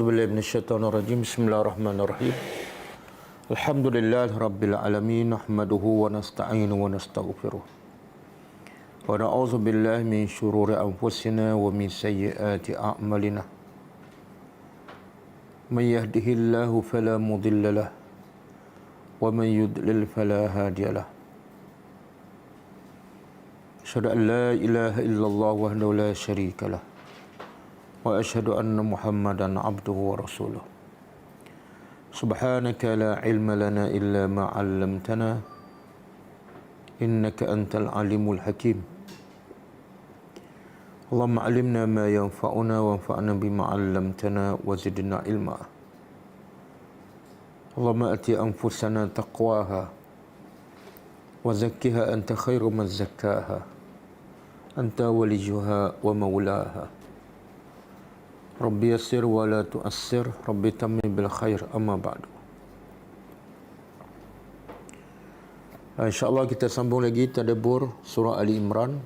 A'udzubillahi minasyaitonirrajim. Bismillahirrahmanirrahim. Alhamdulillahirabbil alamin, nahmaduhu wa nasta'inu wa nastaghfiruh. Wa na'udzubillahi min syururi anfusina wa min sayyiati a'malina. May yahdihillahu fala mudhillalah wa may yudlil fala hadiyalah. Asyhadu an la ilaha illallah wahdahu la syarikalah wa asyhadu anna Muhammadan abduhu wa rasuluh. Subhanaka la ilma lana illa ma 'allamtana innaka antal alimul hakim. Allahumma 'allimna ma yanfa'una wanfa'na bima 'allamtana wa zidna ilma. Allahumma ati anfusana taqwaha wa zakkiha anta khairu man zakkaha anta waliyuha wa maulaha. Rabbi yassir wa la tu'assir, Rabbi tammim bil khair, amma ba'du. InsyaAllah kita sambung lagi tadabbur surah Ali Imran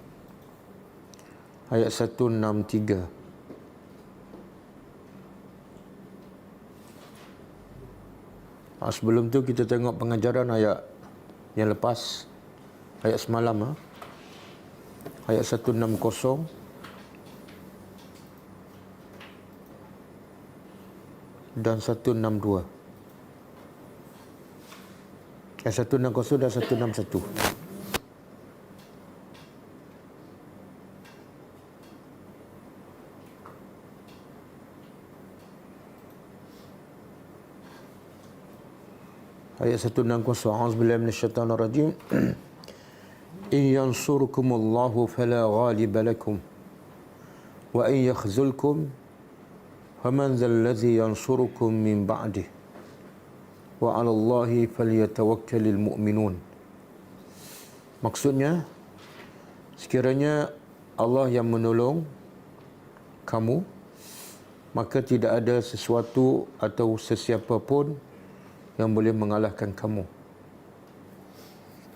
ayat 163. Sebelum tu kita tengok pengajaran ayat yang lepas, ayat semalam, ayat 160 dan 162. Ayat 160 dan 161. Ayat 160. A'udzubillahi minasyaitonirrajim. In yansurkumullahu fala ghaliba lakum wa in yakhzulkum faman dzal ladzi yansurukum min ba'dih wa 'alallahi falyatawakkalul mu'minun. Maksudnya, sekiranya Allah yang menolong kamu, maka tidak ada sesuatu atau sesiapa pun yang boleh mengalahkan kamu.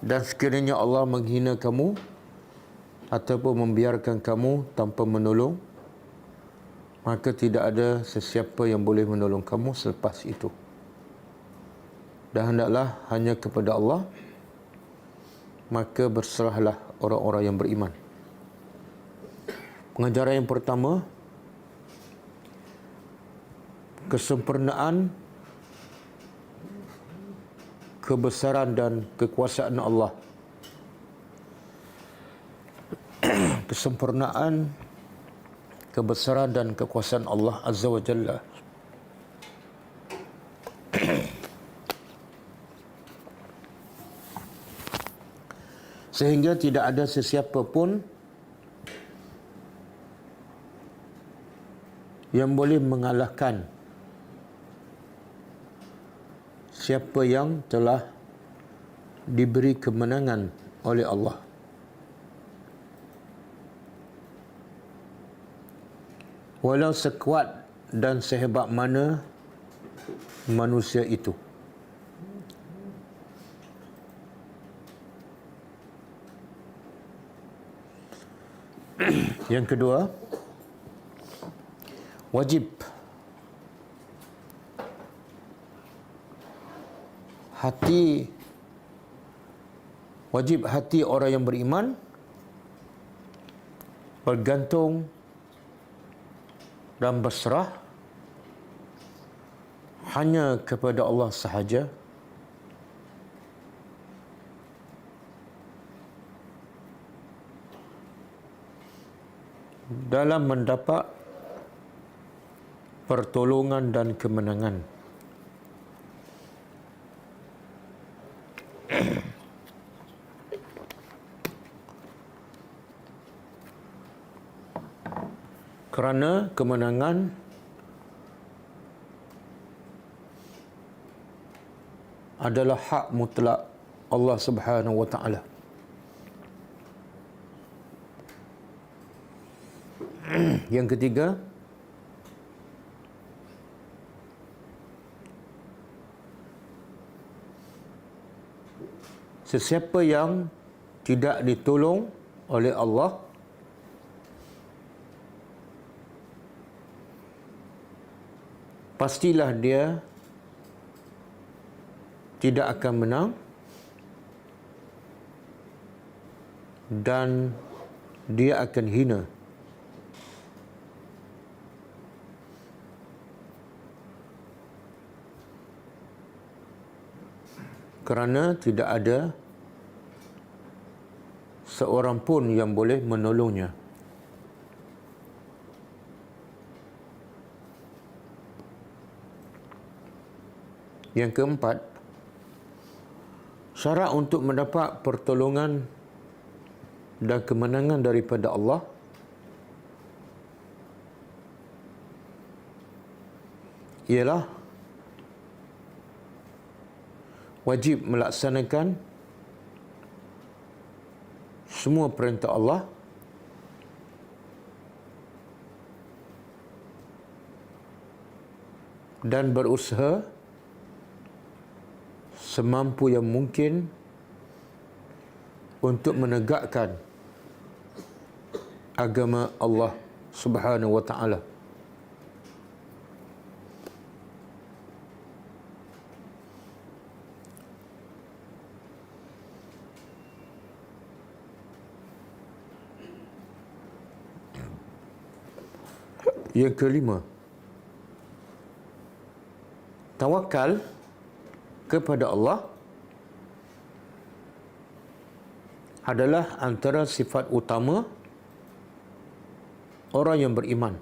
Dan sekiranya Allah menghina kamu ataupun membiarkan kamu tanpa menolong, maka tidak ada sesiapa yang boleh menolong kamu selepas itu. Dan hendaklah hanya kepada Allah, maka berserahlah orang-orang yang beriman. Pengajaran yang pertama, kesempurnaan, kebesaran dan kekuasaan Allah. Kesempurnaan, kebesaran dan kekuasaan Allah Azza wa Jalla. Sehingga tidak ada sesiapa pun yang boleh mengalahkan siapa yang telah diberi kemenangan oleh Allah. Walau sekuat dan sehebat mana manusia itu. Yang kedua, wajib hati orang yang beriman bergantung dan berserah hanya kepada Allah sahaja, dalam mendapat pertolongan dan kemenangan. Kerana kemenangan adalah hak mutlak Allah Subhanahu wa taala. Yang ketiga, sesiapa yang tidak ditolong oleh Allah, pastilah dia tidak akan menang dan dia akan hina. Kerana tidak ada seorang pun yang boleh menolongnya. Yang keempat, syarat untuk mendapat pertolongan dan kemenangan daripada Allah ialah wajib melaksanakan semua perintah Allah dan berusaha semampu yang mungkin untuk menegakkan agama Allah Subhanahu wa taala. Yang kelima, tawakal kepada Allah adalah antara sifat utama orang yang beriman.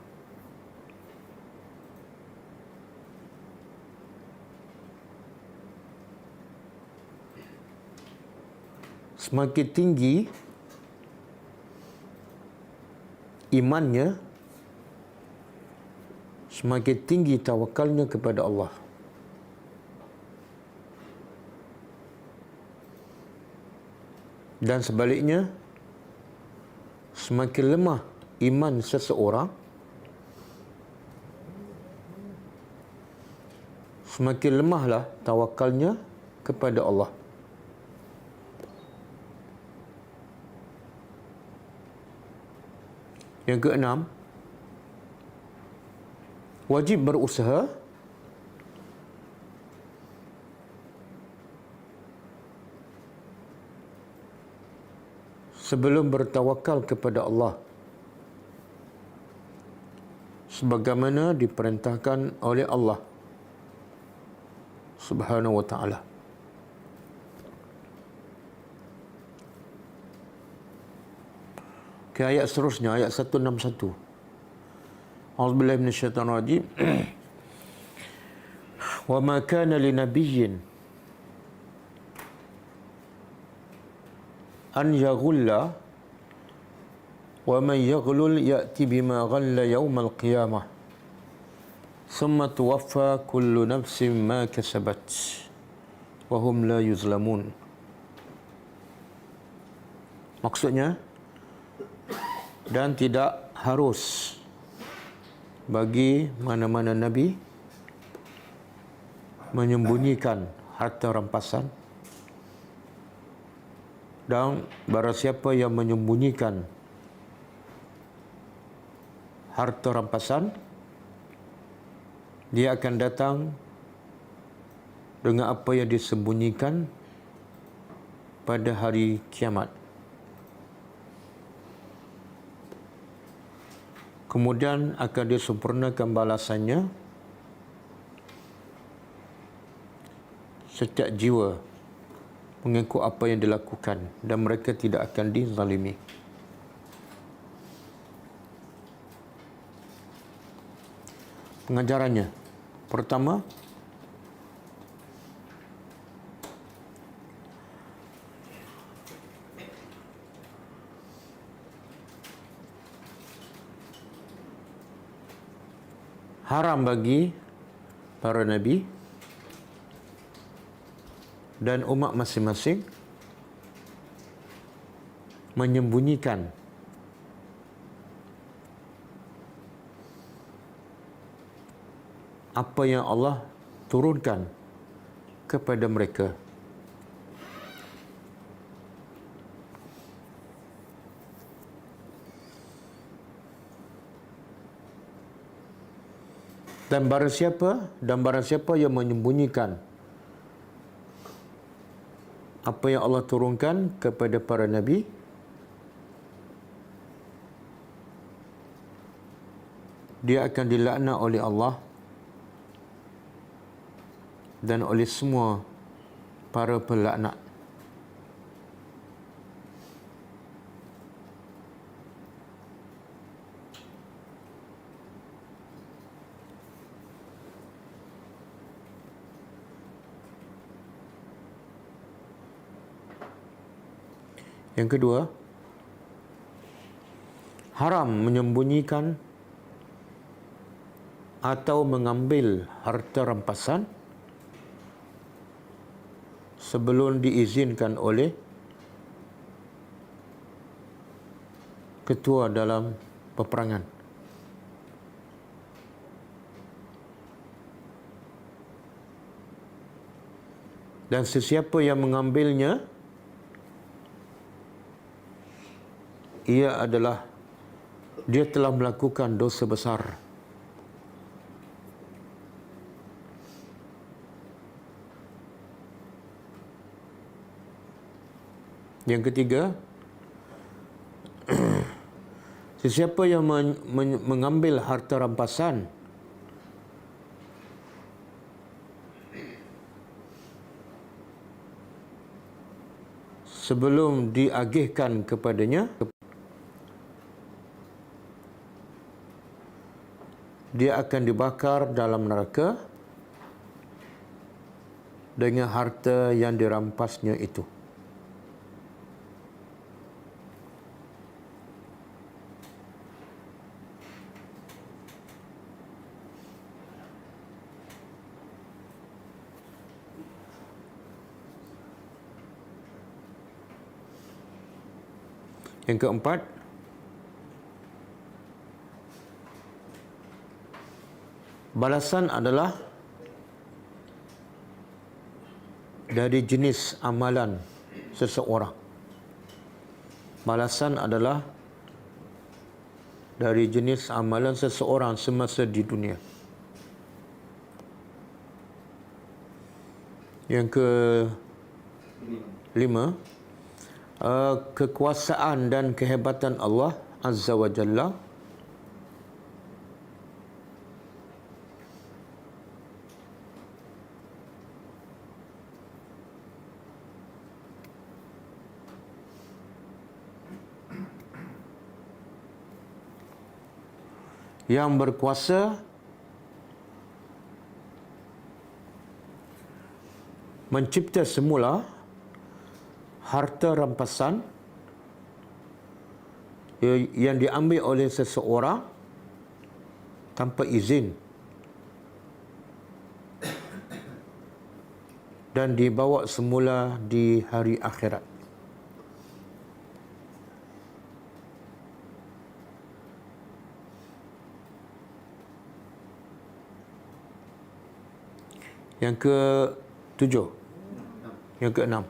Semakin tinggi imannya, semakin tinggi tawakalnya kepada Allah. Dan sebaliknya, semakin lemah iman seseorang, semakin lemahlah tawakalnya kepada Allah. Yang keenam, wajib berusaha sebelum bertawakal kepada Allah, sebagaimana diperintahkan oleh Allah Subhanahu wa taala. Ke ayat seterusnya, ayat 161. A'udzubillahi minasyaitonir rajim. Wa ma kana linabiyyin an yaghulla wa man yaghlul ya'ti bima ghalla yaumal qiyamah thumma tuwaffa kullu nafsin ma kasabat wa hum la yuzlamun. Maksudnya, dan tidak harus bagi mana-mana Nabi menyembunyikan harta rampasan, dan barang siapa yang menyembunyikan harta rampasan, dia akan datang dengan apa yang disembunyikan pada hari kiamat. Kemudian akan disempurnakan balasannya setiap jiwa mengikut apa yang dilakukan, dan mereka tidak akan dizalimi. Pengajarannya, pertama, haram bagi para nabi dan umat masing-masing menyembunyikan apa yang Allah turunkan kepada mereka. Dan barang siapa yang menyembunyikan apa yang Allah turunkan kepada para nabi, dia akan dilaknat oleh Allah dan oleh semua para pelaknat. Yang kedua, haram menyembunyikan atau mengambil harta rampasan sebelum diizinkan oleh ketua dalam peperangan. Dan sesiapa yang mengambilnya, dia telah melakukan dosa besar. Yang ketiga, sesiapa yang mengambil harta rampasan sebelum diagihkan kepadanya, dia akan dibakar dalam neraka dengan harta yang dirampasnya itu. Yang keempat, balasan adalah dari jenis amalan seseorang. Balasan adalah dari jenis amalan seseorang semasa di dunia. Yang kelima, kekuasaan dan kehebatan Allah Azza wa Jalla yang berkuasa mencipta semula harta rampasan yang diambil oleh seseorang tanpa izin dan dibawa semula di hari akhirat. Yang ke-7, yang ke-6,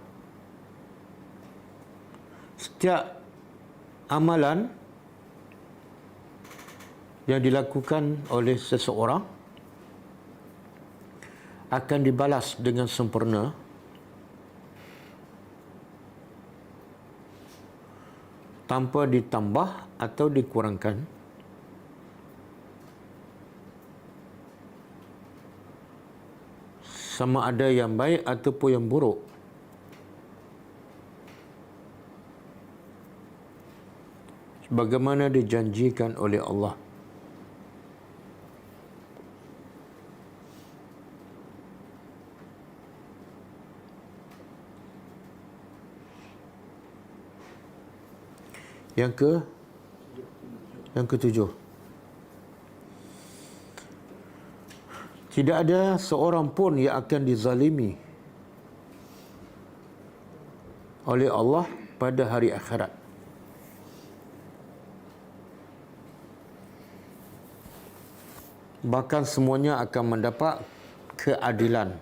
setiap amalan yang dilakukan oleh seseorang akan dibalas dengan sempurna tanpa ditambah atau dikurangkan sama ada yang baik ataupun yang buruk. Sebagaimana dijanjikan oleh Allah. Yang ke-7, tidak ada seorang pun yang akan dizalimi oleh Allah pada hari akhirat. Bahkan semuanya akan mendapat keadilan.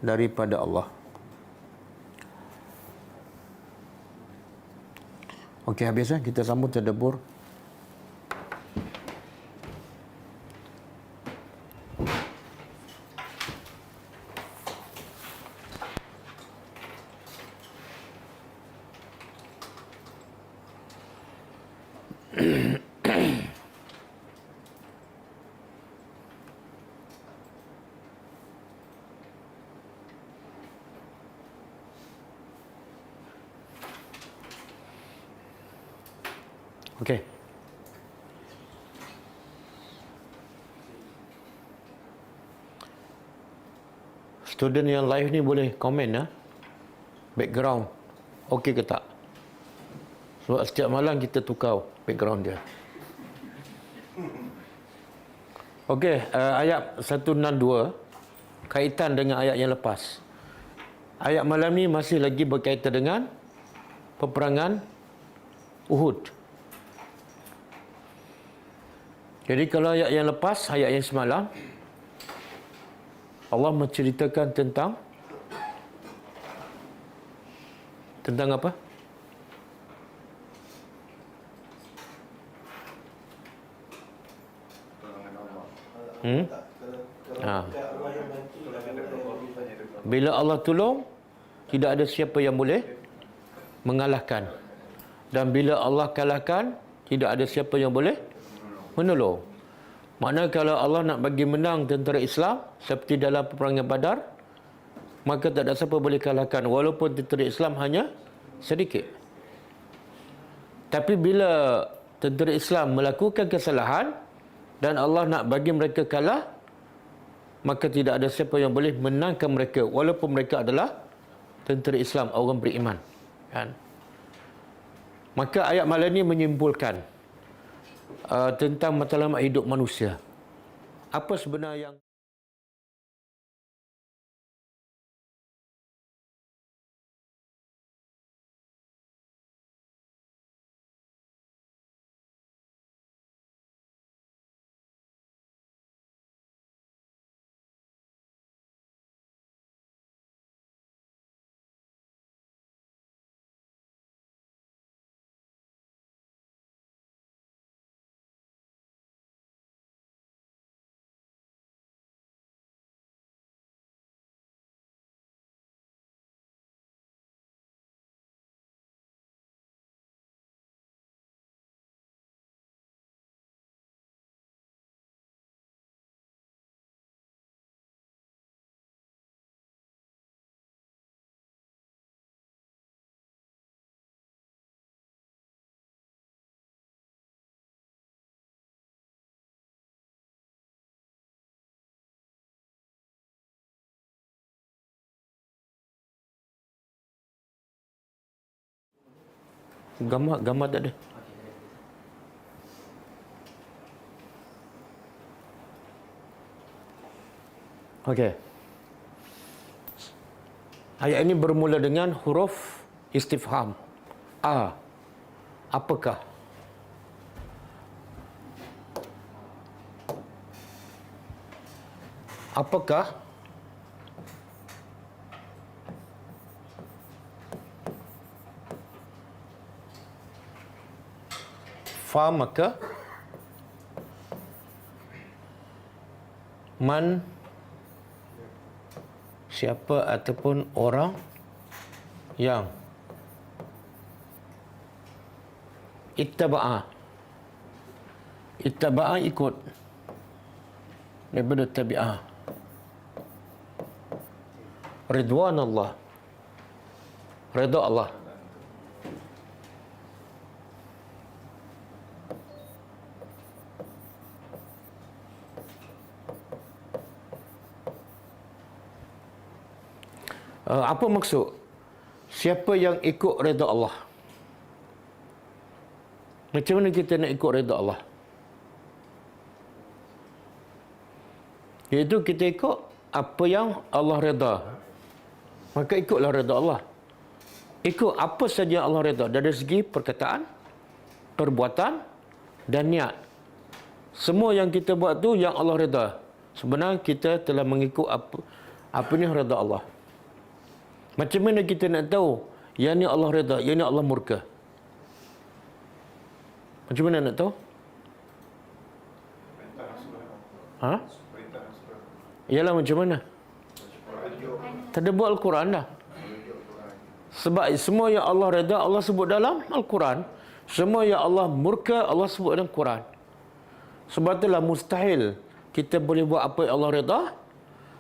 Daripada Allah. Okey, habis kita sambung tadabbur. Okey. Student yang live ni boleh komen background okey ke tak? Sebab setiap malam kita tukar background dia. Okey, ayat 162 kaitan dengan ayat yang lepas. Ayat malam ni masih lagi berkaitan dengan peperangan Uhud. Jadi kalau ayat yang lepas, ayat yang semalam, Allah menceritakan tentang apa? Bila Allah tolong, tidak ada siapa yang boleh mengalahkan. Dan bila Allah kalahkan, tidak ada siapa yang boleh menolong. Maknanya kalau Allah nak bagi menang tentera Islam seperti dalam peperangan Badar, maka tak ada siapa boleh kalahkan walaupun tentera Islam hanya sedikit. Tapi bila tentera Islam melakukan kesalahan dan Allah nak bagi mereka kalah, maka tidak ada siapa yang boleh menangkan mereka walaupun mereka adalah tentera Islam, orang beriman. Kan? Maka ayat malam ini menyimpulkan tentang matlamat hidup manusia. Apa sebenarnya yang gambar tak ada? Okey. Ayat ini bermula dengan huruf istifham. Apakah? Apakah? Fa maka man siapa ataupun orang yang ittaba'a ikut daripada tabi'ah ridwan Allah, redha Allah. Apa maksud? Siapa yang ikut redha Allah? Macam mana kita nak ikut redha Allah? Iaitu kita ikut apa yang Allah redha. Maka ikutlah redha Allah. Ikut apa saja yang Allah redha dari segi perkataan, perbuatan dan niat. Semua yang kita buat tu yang Allah redha. Sebenarnya kita telah mengikut apa ni redha Allah. Macam mana kita nak tahu yang ni Allah redha, yang ni Allah murka? Macam mana nak tahu? Ha? Ialah macam mana? Tak ada buat Al-Quran dah. Sebab semua yang Allah reda, Allah sebut dalam Al-Quran. Semua yang Allah murka, Allah sebut dalam Quran. Sebab itulah mustahil kita boleh buat apa yang Allah reda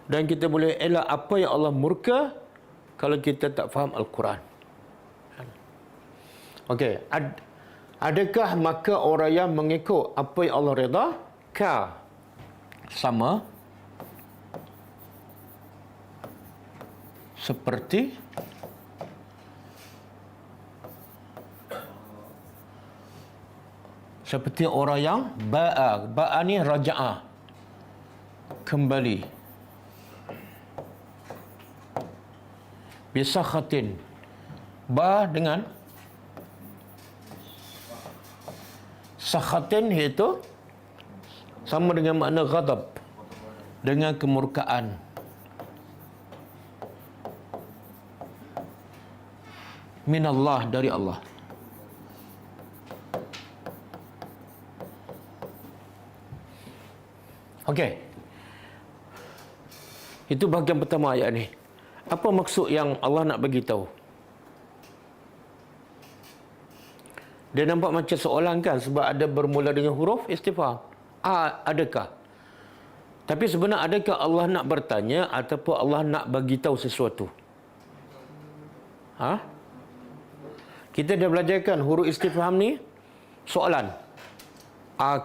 dan kita boleh elak apa yang Allah murka kalau kita tak faham Al-Quran. Okey, adakah maka orang yang mengikut apa yang Allah reda sama seperti orang yang ba'a ni raja'ah, kembali, bisakhatin, dengan sakhatin, iaitu sama dengan makna ghadab, dengan kemurkaan. Minallah, dari Allah. Okey. Itu bahagian pertama ayat ni. Apa maksud yang Allah nak bagi tahu? Dia nampak macam soalan kan, sebab ada bermula dengan huruf istifham. Adakah? Tapi sebenarnya adakah Allah nak bertanya ataupun Allah nak bagi tahu sesuatu? Kita dah belajarkan huruf istifham ni soalan.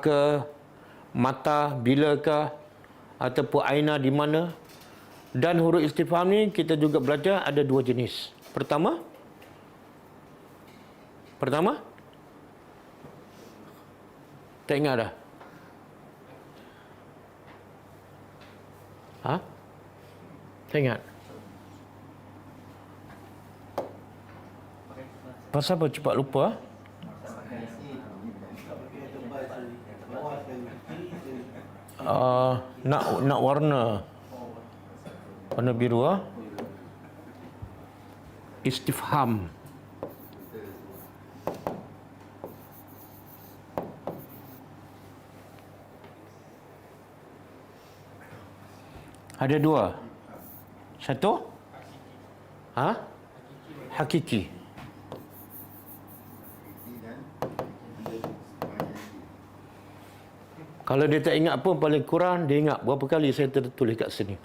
Ke, mata, bilakah, ataupun aina, di mana. Dan huruf istifham ni kita juga belajar ada dua jenis. Pertama tak ingat dah? Tak ingat? Pasal apa cepat lupa? Nak warna biru. Istifham. Ada dua. Satu hakiki. Kalau dia tak ingat pun paling kurang dia ingat berapa kali saya tertulis kat sini.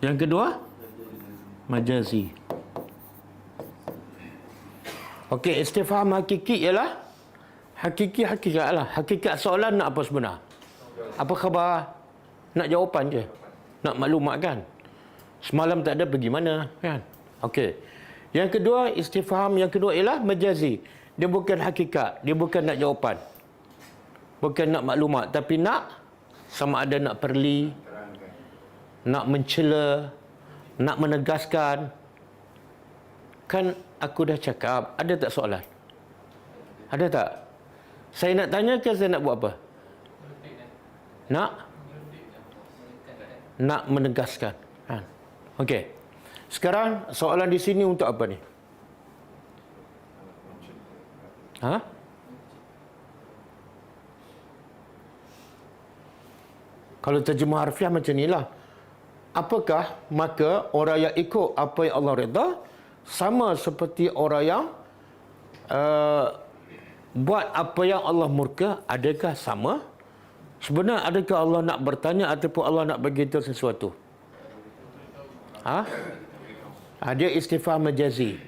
Yang kedua, majazi. Okey, istifham hakiki ialah hakikat lah. Hakikat soalan nak apa sebenar? Apa khabar? Nak jawapan je. Nak maklumat kan? Semalam tak ada, pergi mana kan? Okey. Yang kedua, istifham yang kedua ialah majazi. Dia bukan hakikat, dia bukan nak jawapan. Bukan nak maklumat, tapi nak sama ada nak perli, nak mencela, nak menegaskan. Kan aku dah cakap, ada tak soalan? Ada tak? Saya nak tanya ke saya nak buat apa? Nak menegaskan. Okey. Sekarang soalan di sini untuk apa ni? Kalau terjemah harfiah macam inilah. Apakah maka orang yang ikut apa yang Allah redha sama seperti orang yang buat apa yang Allah murka? Adakah sama? Sebenarnya adakah Allah nak bertanya ataupun Allah nak beritahu sesuatu? Dia istifham majazi.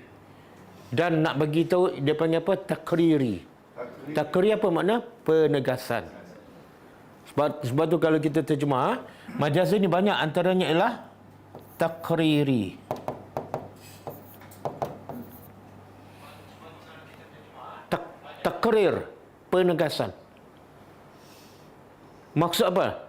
Dan nak bagi tahu dia panggil apa? Takriri. Takriri apa makna? Penegasan. Sebab tu kalau kita terjemah, majazi ni banyak, antaranya ialah takriri. Takrir, penegasan. Maksud apa?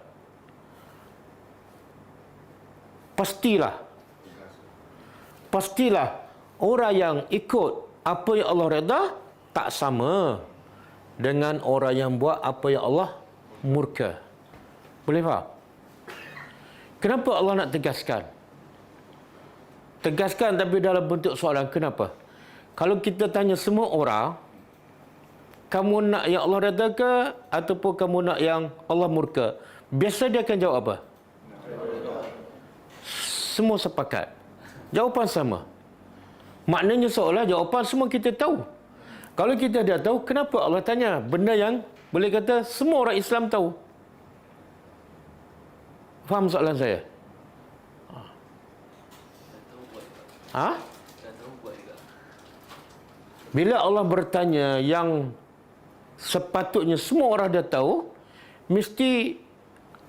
Pastilah orang yang ikut apa yang Allah redha tak sama dengan orang yang buat apa yang Allah murka. Boleh faham? Kenapa Allah nak tegaskan? Tegaskan tapi dalam bentuk soalan. Kenapa? Kalau kita tanya semua orang, kamu nak yang Allah redha ke ataupun kamu nak yang Allah murka? Biasa dia akan jawab apa? Semua sepakat. Jawapan sama. Maknanya seolah jawapan semua kita tahu. Kalau kita dah tahu, kenapa Allah tanya benda yang boleh kata semua orang Islam tahu? Faham soalan saya? Ha? Bila Allah bertanya yang sepatutnya semua orang dah tahu, mesti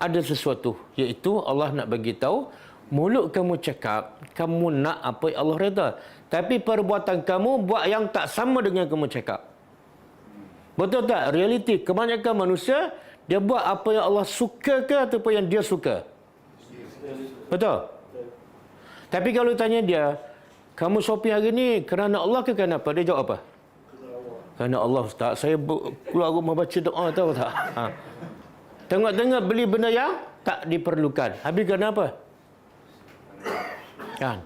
ada sesuatu, iaitu Allah nak bagi tahu, mulut kamu cakap kamu nak apa yang Allah redha, tapi perbuatan kamu buat yang tak sama dengan kamu cakap. Betul tak? Realiti kebanyakan manusia dia buat apa yang Allah suka ke ataupun yang dia suka. Betul? Tapi kalau tanya dia, kamu shopping hari ni kerana Allah ke kenapa? Dia jawab apa? Kerana Allah, Ustaz. Saya keluar rumah baca doa, tahu tak? Ha. Tengok-tengok beli benda yang tak diperlukan. Habis kenapa? Kan?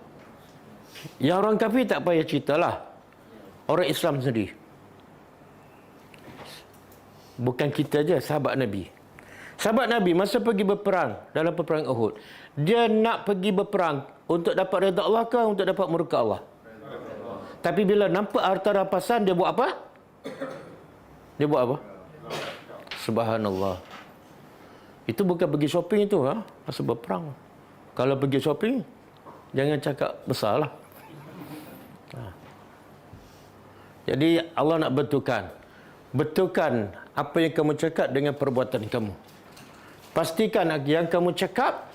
Yang orang kafir tak payah ceritalah. Orang Islam sendiri. Bukan kita je, sahabat Nabi. Sahabat Nabi masa pergi berperang dalam peperangan Uhud, dia nak pergi berperang untuk dapat redha Allah ke untuk dapat murka Allah? Tapi bila nampak harta rampasan, dia buat apa? Dia buat apa? Subhanallah. Itu bukan pergi shopping itu, masa berperang. Kalau pergi shopping, jangan cakap besarlah. Jadi Allah nak betulkan apa yang kamu cakap dengan perbuatan kamu. Pastikan yang kamu cakap,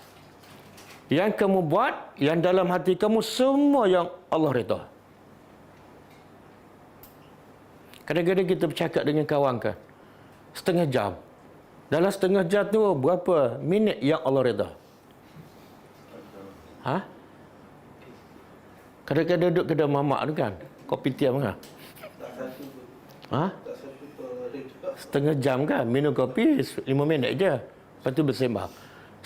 yang kamu buat, yang dalam hati kamu semua yang Allah redha. Kadang-kadang kita bercakap dengan kawan kan, setengah jam. Dalam setengah jam tu berapa minit yang Allah redha? Ha? Kadang-kadang duduk kedai mamak tu kan, kopi tiam kan? Ha? Setengah jam kan, minum kopi 5 minit je. Lepas tu bersembah.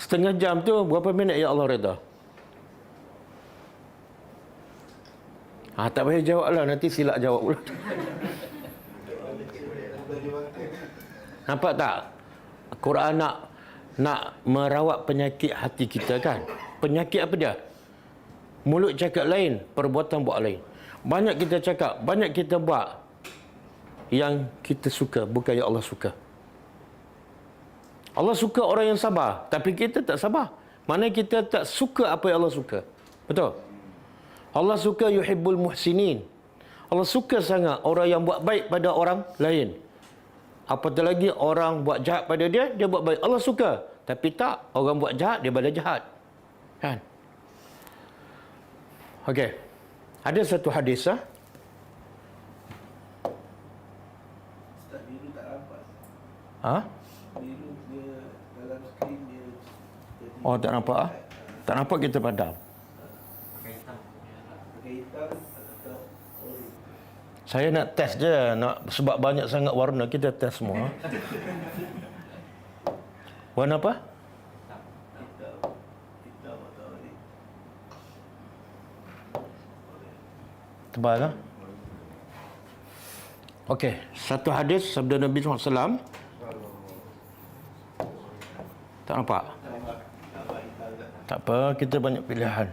Setengah jam tu berapa minit yang Allah redha? Tak payah jawab lah, nanti silap jawab pula. Nampak tak? Quran nak merawat penyakit hati kita kan? Penyakit apa dia? Mulut cakap lain, perbuatan buat lain. Banyak kita cakap, banyak kita buat yang kita suka, bukan yang Allah suka. Allah suka orang yang sabar, tapi kita tak sabar. Mana kita tak suka apa yang Allah suka. Betul? Allah suka yuhibbul muhsinin. Allah suka sangat orang yang buat baik pada orang lain. Apatah lagi orang buat jahat pada dia, dia buat baik. Allah suka. Tapi tak, orang buat jahat, dia balas jahat. Kan? Okey. Ada satu hadis, Oh, tak nampak Tak nampak kita padam. Saya nak test je, sebab banyak sangat warna, kita test semua. Warna apa? Tebal lah. Okey, satu hadis sabda Nabi SAW. Tak nampak? Tak apa, kita banyak pilihan.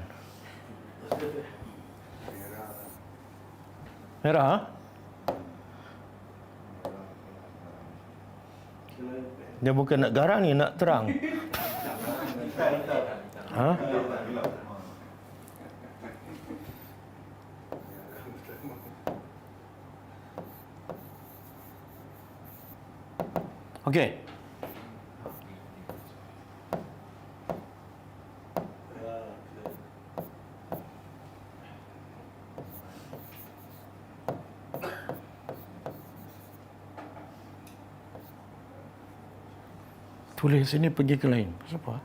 Merah? Dia bukan nak garang ni, nak terang. Ha? Okey. Tulis sini, pergi ke lain. Siapa?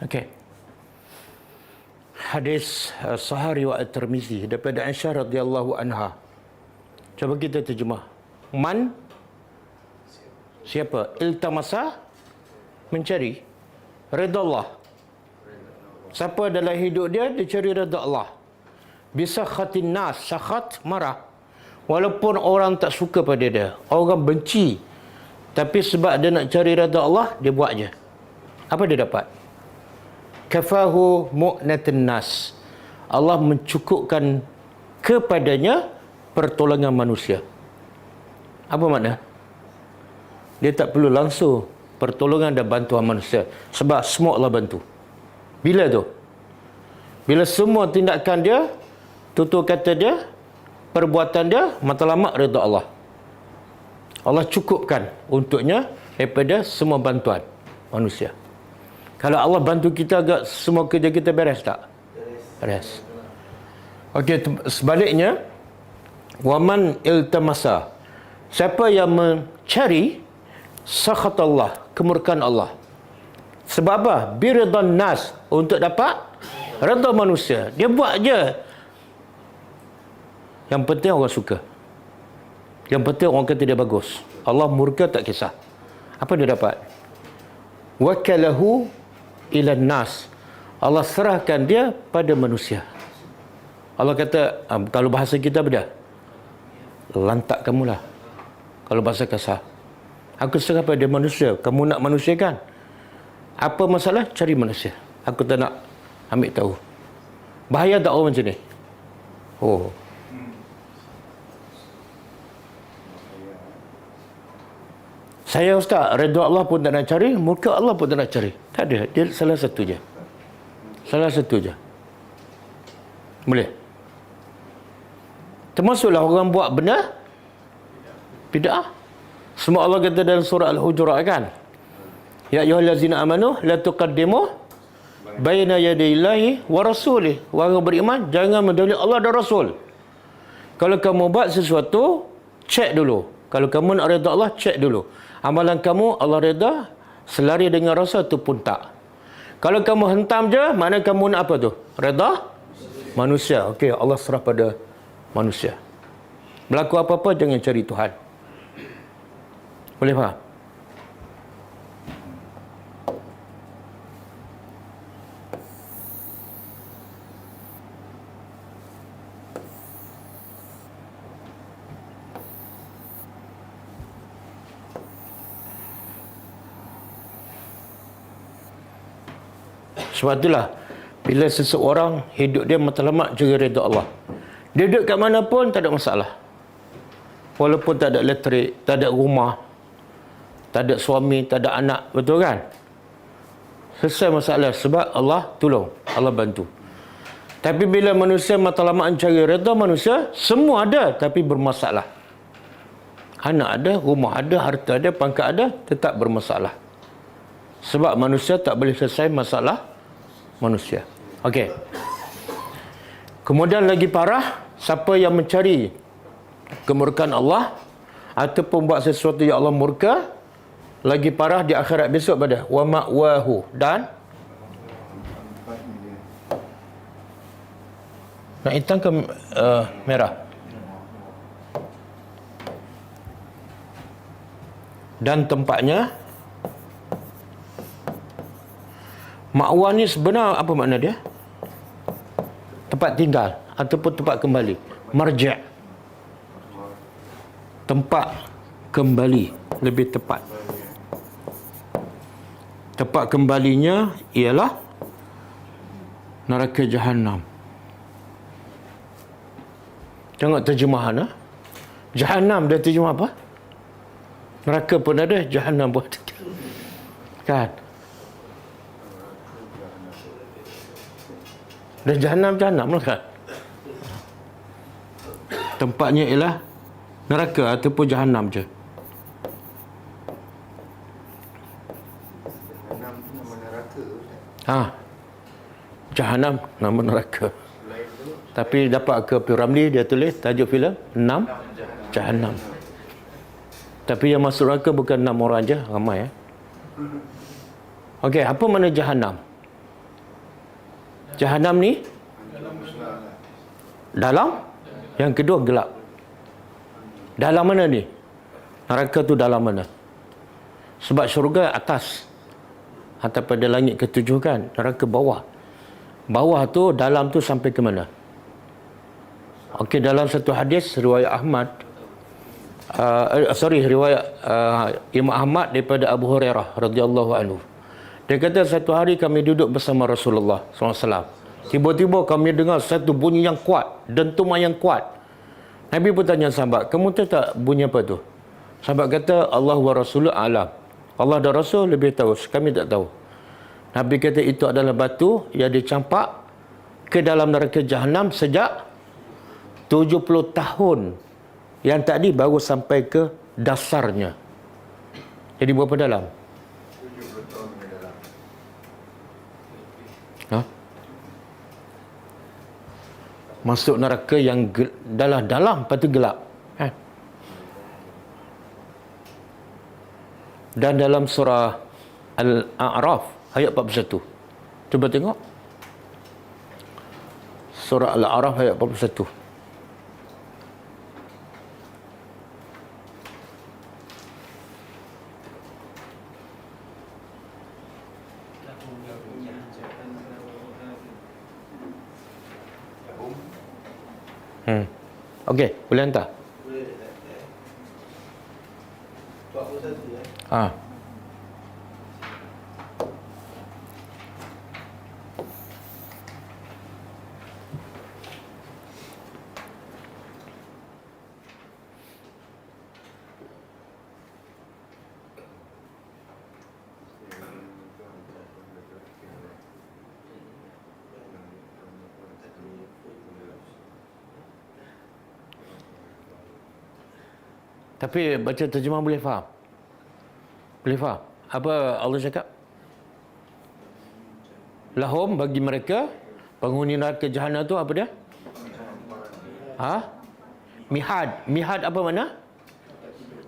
Okey. Hadis sahih riwayat Tirmizi daripada Aisyah radhiyallahu anha. Cuba kita terjemah. Man, siapa? Iltamasa, mencari redha Allah. Siapa dalam hidup dia cari redha Allah. Bisa khatin nas, sakhat, marah. Walaupun orang tak suka pada dia, orang benci, tapi sebab dia nak cari redha Allah, dia buat je. Apa dia dapat? Kafahu mu'natun nas. Allah mencukupkan kepadanya pertolongan manusia. Apa makna? Dia tak perlu langsung pertolongan dan bantuan manusia, sebab semua Allah bantu. Bila tu? Bila semua tindakan dia, tutur kata dia, perbuatan dia matlamat redha Allah. Allah cukupkan untuknya daripada semua bantuan manusia. Kalau Allah bantu kita agak semua kerja kita beres tak? Beres. Okey, sebaliknya, waman iltamasa, siapa yang mencari sakhat Allah, kemurkaan Allah. Sebab apa? Biridhan nas, untuk dapat redha manusia. Dia buat je. Yang penting orang suka. Yang penting orang kata dia bagus. Allah murka tak kisah. Apa dia dapat? Wakalahu ila nas. Allah serahkan dia pada manusia. Allah kata, kalau bahasa kita benda, lantak kamulah. Kalau bahasa kasar, aku serah pada manusia. Kamu nak manusia kan? Apa masalah? Cari manusia. Aku tak nak ambil tahu. Bahaya tak orang macam ni? Oh. Saya ustaz, redha Allah pun tak nak cari, murka Allah pun tak nak cari. Tak ada. Dia salah satu je. Salah satu je. Boleh? Termasuklah orang buat benda bid'ah. Semua Allah kata dalam surah Al-Hujurat kan? Ya ayyuhallazina amanu la tuqaddimu baina yadayillahi wa rasulih. Orang beriman jangan mendahului Allah dan Rasul. Kalau kamu buat sesuatu, cek dulu. Kalau kamu nak redha Allah, cek dulu. Amalan kamu Allah redha selari dengan Rasul ataupun tak. Kalau kamu hentam je, mana kamu nak apa tu? Redha manusia. Okey, Allah serah pada manusia. Berlaku apa-apa jangan cari Tuhan. Boleh faham? Sebab itulah, bila seseorang hidup dia matlamat juga redha Allah. Dia duduk kat mana pun tak ada masalah. Walaupun tak ada elektrik, tak ada rumah, tak ada suami, tak ada anak. Betul kan? Selesai masalah sebab Allah tolong, Allah bantu. Tapi bila manusia matlamat cari redha manusia, semua ada tapi bermasalah. Anak ada, rumah ada, harta ada, pangkat ada, tetap bermasalah. Sebab manusia tak boleh selesai masalah manusia. Okey. Kemudian lagi parah, siapa yang mencari kemurkaan Allah ataupun buat sesuatu yang Allah murka, lagi parah di akhirat besok pada wa ma'wahu, dan nak hitam ke merah? Dan tempatnya, ma'wa ni sebenar apa makna dia? Tempat tinggal ataupun tempat kembali. Marja'. Tempat kembali, lebih tepat. Tempat kembalinya ialah neraka Jahannam. Tengok terjemahan. Jahannam dia terjemah apa? Neraka pun ada, Jahannam pun ada. Kan? Dan Jahannam lah kan? Tempatnya ialah neraka ataupun Jahannam je. Jahannam tu nama neraka. Jahannam nama neraka. Tapi dapat ke Piramli dia tulis tajuk filem 6 Jahannam. Tapi yang masuk neraka bukan 6 orang je, ramai ya. Okey, apa makna Jahannam? Jahanam ni dalam, yang kedua gelap. Dalam mana ni? Neraka tu dalam mana? Sebab syurga atas, atau pada langit ketujuh kan, neraka bawah. Bawah tu, dalam tu sampai ke mana? Okey, dalam satu hadis riwayat Ahmad, riwayat Imam Ahmad daripada Abu Hurairah radhiyallahu anhu. Dia kata satu hari kami duduk bersama Rasulullah SAW. Tiba-tiba kami dengar satu bunyi yang kuat, dentuman yang kuat. Nabi pun tanya sahabat, kamu tahu tak bunyi apa tu? Sahabat kata, Allah wa Rasulullah alam. Allah dan Rasul lebih tahu, kami tak tahu. Nabi kata itu adalah batu yang dicampak ke dalam neraka Jahanam sejak 70 tahun. Yang tadi baru sampai ke dasarnya. Jadi berapa dalam? 70 tahun ke dalam. Ha? Masuk neraka yang dalam, lepas tu gelap. Ha? Dan dalam surah Al-A'raf ayat 41. Cuba tengok. Surah Al-A'raf ayat 41. Okey, boleh hantar? Boleh. 41 ya. Ah. Tapi baca terjemah boleh faham? Boleh faham? Apa Allah cakap? Lahum, bagi mereka, penghuni neraka Jahanam tu apa dia? Ha? Mihad. Mihad apa mana?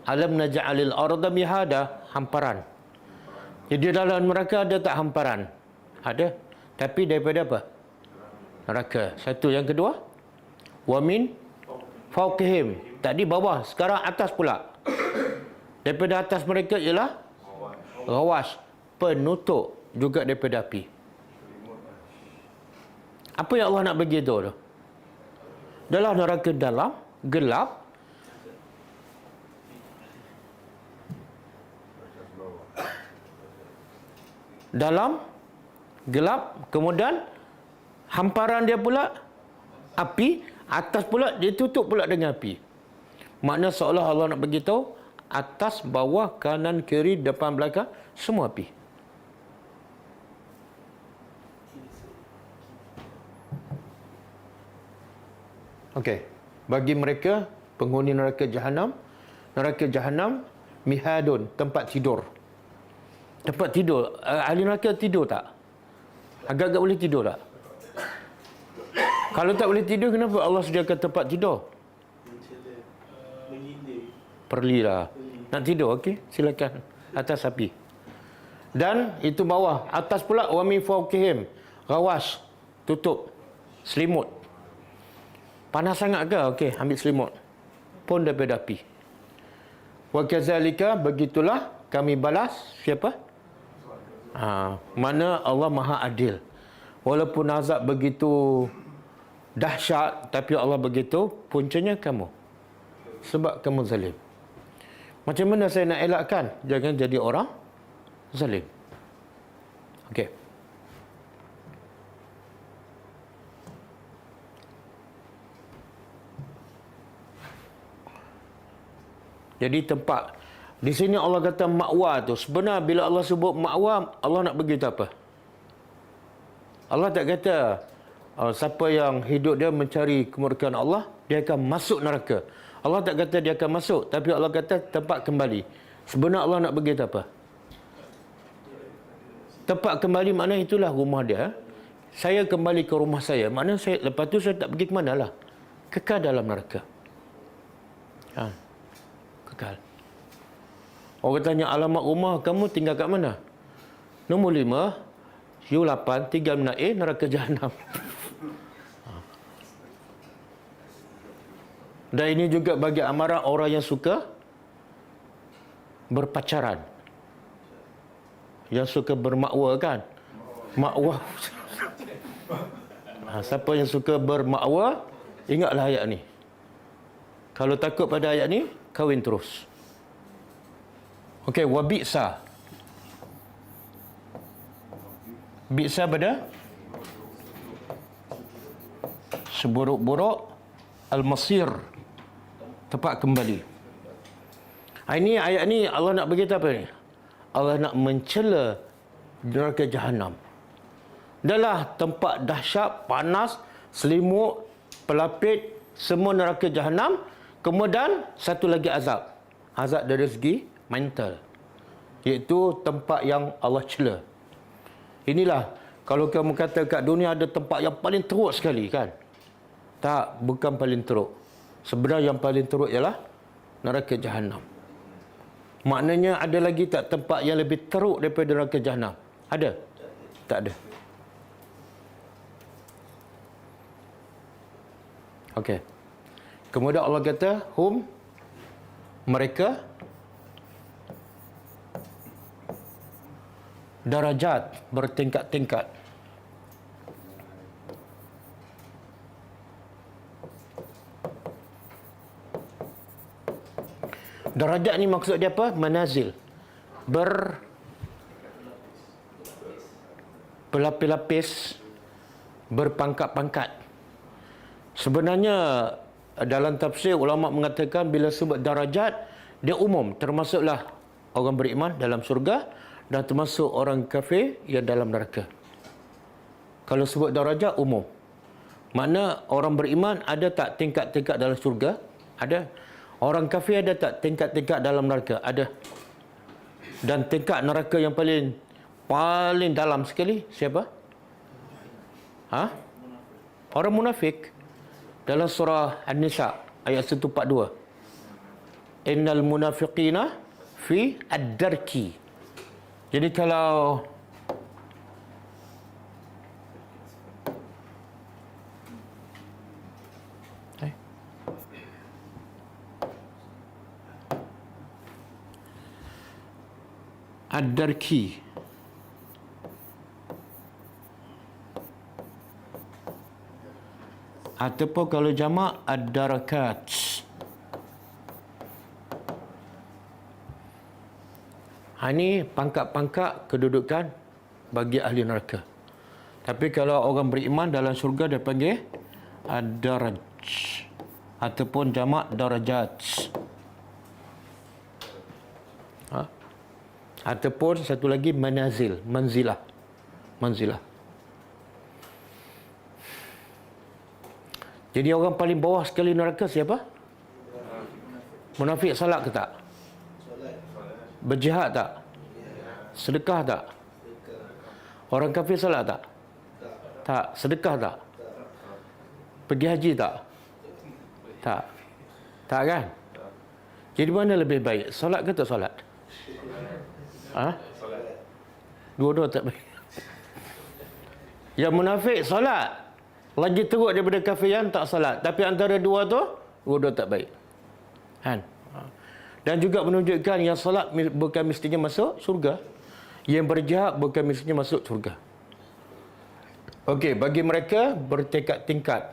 Alam naj'alil arda mihada, hamparan. Jadi dalam neraka ada tak hamparan? Ada. Tapi daripada apa? Neraka. Satu. Yang kedua? Wa min fawqihim. Tadi bawah, sekarang atas pula. Daripada atas mereka ialah gawas, penutup juga daripada api. Apa yang Allah nak bagi tu? Dalam neraka dalam, gelap. Dalam, gelap. Kemudian, hamparan dia pula, api. Atas pula, dia tutup pula dengan api. Makna seolah Allah nak beritahu, atas, bawah, kanan, kiri, depan, belakang, semua api. Okey. Bagi mereka, penghuni neraka Jahanam, mihadun, tempat tidur. Tempat tidur. Ahli neraka tidur tak? Agak-agak boleh tidur tak? Kalau tak boleh tidur, kenapa Allah sediakan tempat tidur? Perlilah. Nak tidur, okey? Silakan. Atas api. Dan itu bawah. Atas pula, wa min fawqihim. Gawas. Tutup. Selimut. Panas sangat ke? Okey, ambil selimut. Pun daripada api. Wa kazalika, begitulah kami balas. Siapa? Mana Allah Maha Adil. Walaupun azab begitu dahsyat, tapi Allah begitu, puncanya kamu. Sebab kamu zalim. Macam mana saya nak elakkan? Jangan jadi orang zalim. Okey. Jadi tempat. Di sini Allah kata makwa tu. Sebenarnya bila Allah sebut makwa, Allah nak beritahu apa? Allah tak kata siapa yang hidup dia mencari kemurkaan Allah, dia akan masuk neraka. Allah tak kata dia akan masuk, tapi Allah kata tempat kembali. Sebenarnya Allah nak beritahu apa? Tempat kembali makna itulah rumah dia. Saya kembali ke rumah saya. Makna saya, lepas tu saya tak pergi ke mana lah. Kekal dalam neraka. Kekal. Orang tanya alamat rumah kamu tinggal kat mana? Nombor 5, U8 tinggal menaik neraka jahanam. Dan ini juga bagi amaran orang yang suka berpacaran. Yang suka bermakwa kan? Makwa. Siapa yang suka bermakwa, ingatlah ayat ni. Kalau takut pada ayat ni, kahwin terus. Okey, wa bi'sa. Bi'sa pada seburuk-buruk al-masir, tempat kembali. Ini ayat ni Allah nak beritahu apa ni? Allah nak mencela neraka jahanam. Adalah tempat dahsyat, panas, selimut, pelapit, semua neraka jahanam. Kemudian satu lagi azab. Azab dari segi mental. Iaitu tempat yang Allah cela. Inilah, kalau kamu kata kat dunia ada tempat yang paling teruk sekali kan? Tak, bukan paling teruk. Sebenarnya yang paling teruk ialah neraka jahanam. Maknanya ada lagi tak tempat yang lebih teruk daripada neraka jahanam? Ada? Tak ada. Okey. Kemudian Allah kata, mereka darajat bertingkat-tingkat. Darajat ni maksud dia apa? Manazil. Berlapis-lapis, berpangkat-pangkat. Sebenarnya dalam tafsir ulama mengatakan bila sebut darajat dia umum, termasuklah orang beriman dalam surga dan termasuk orang kafir yang dalam neraka. Kalau sebut darajat umum. Makna orang beriman ada tak tingkat-tingkat dalam surga? Ada. Orang kafir ada tak tingkat-tingkat dalam neraka? Ada. Dan tingkat neraka yang paling dalam sekali siapa? Orang munafik. Dalam surah An-Nisa ayat 142. Innal munafiqina fi ad-darki. Jadi kalau ad-darki ataupun kalau jamak ad-darakat. Ini pangkat-pangkat kedudukan bagi ahli neraka. Tapi kalau orang beriman dalam syurga dia panggil ad-daraj ataupun jamak darajat. Ataupun satu lagi manazil, manzilah. Jadi orang paling bawah sekali neraka siapa? Munafik salat ke tak? Berjihad tak? Sedekah tak? Orang kafir salat tak? Tak. Sedekah tak? Pergi haji tak? Tak. Tak kan? Jadi mana lebih baik? Salat ke tak salat? Dua-dua tak baik. Yang munafik salat lagi teruk daripada kafir yang tak salat. Tapi antara dua tu, dua-dua tak baik. Kan? Dan juga menunjukkan yang salat bukan mestinya masuk surga. Yang berjihad bukan mestinya masuk surga. Okey, bagi mereka bertingkat-tingkat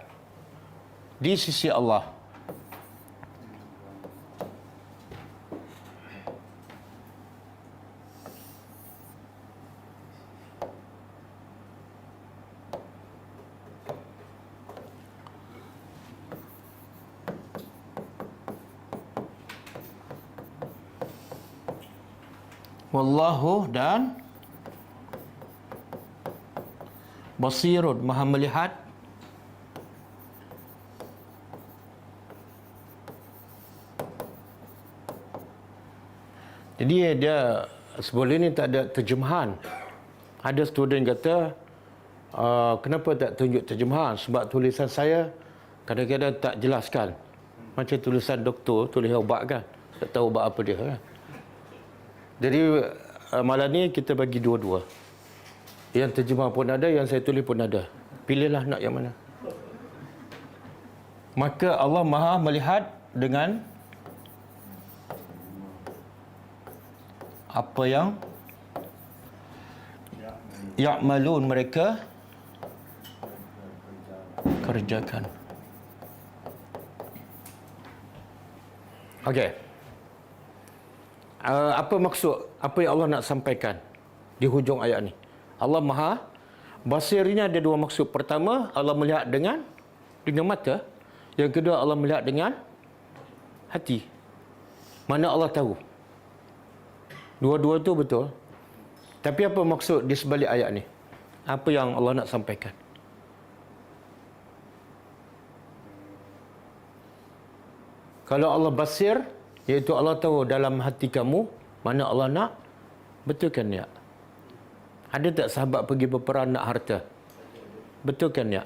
di sisi Allah. Wallahu dan basirun, maha melihat jadi dia sebelum ini tak ada terjemahan. Ada student kata kenapa tak tunjuk terjemahan, sebab tulisan saya kadang-kadang tak jelaskan, macam tulisan doktor tulis ubat kan, tak tahu ubat apa dia kan. Jadi malam ni kita bagi dua-dua. Yang terjemah pun ada, yang saya tulis pun ada. Pilihlah nak yang mana. Maka Allah Maha melihat dengan apa yang ya'malun mereka kerjakan. Okey. Apa maksud, apa yang Allah nak sampaikan di hujung ayat ni? Allah Maha Basir ini ada dua maksud. Pertama, Allah melihat dengan mata. Yang kedua, Allah melihat dengan hati. Mana Allah tahu. Dua-dua tu betul. Tapi apa maksud di sebalik ayat ni? Apa yang Allah nak sampaikan? Kalau Allah basir, iaitu Allah tahu dalam hati kamu, mana Allah nak, betul kan ya? Ada tak sahabat pergi berperang nak harta? Betul kan ya?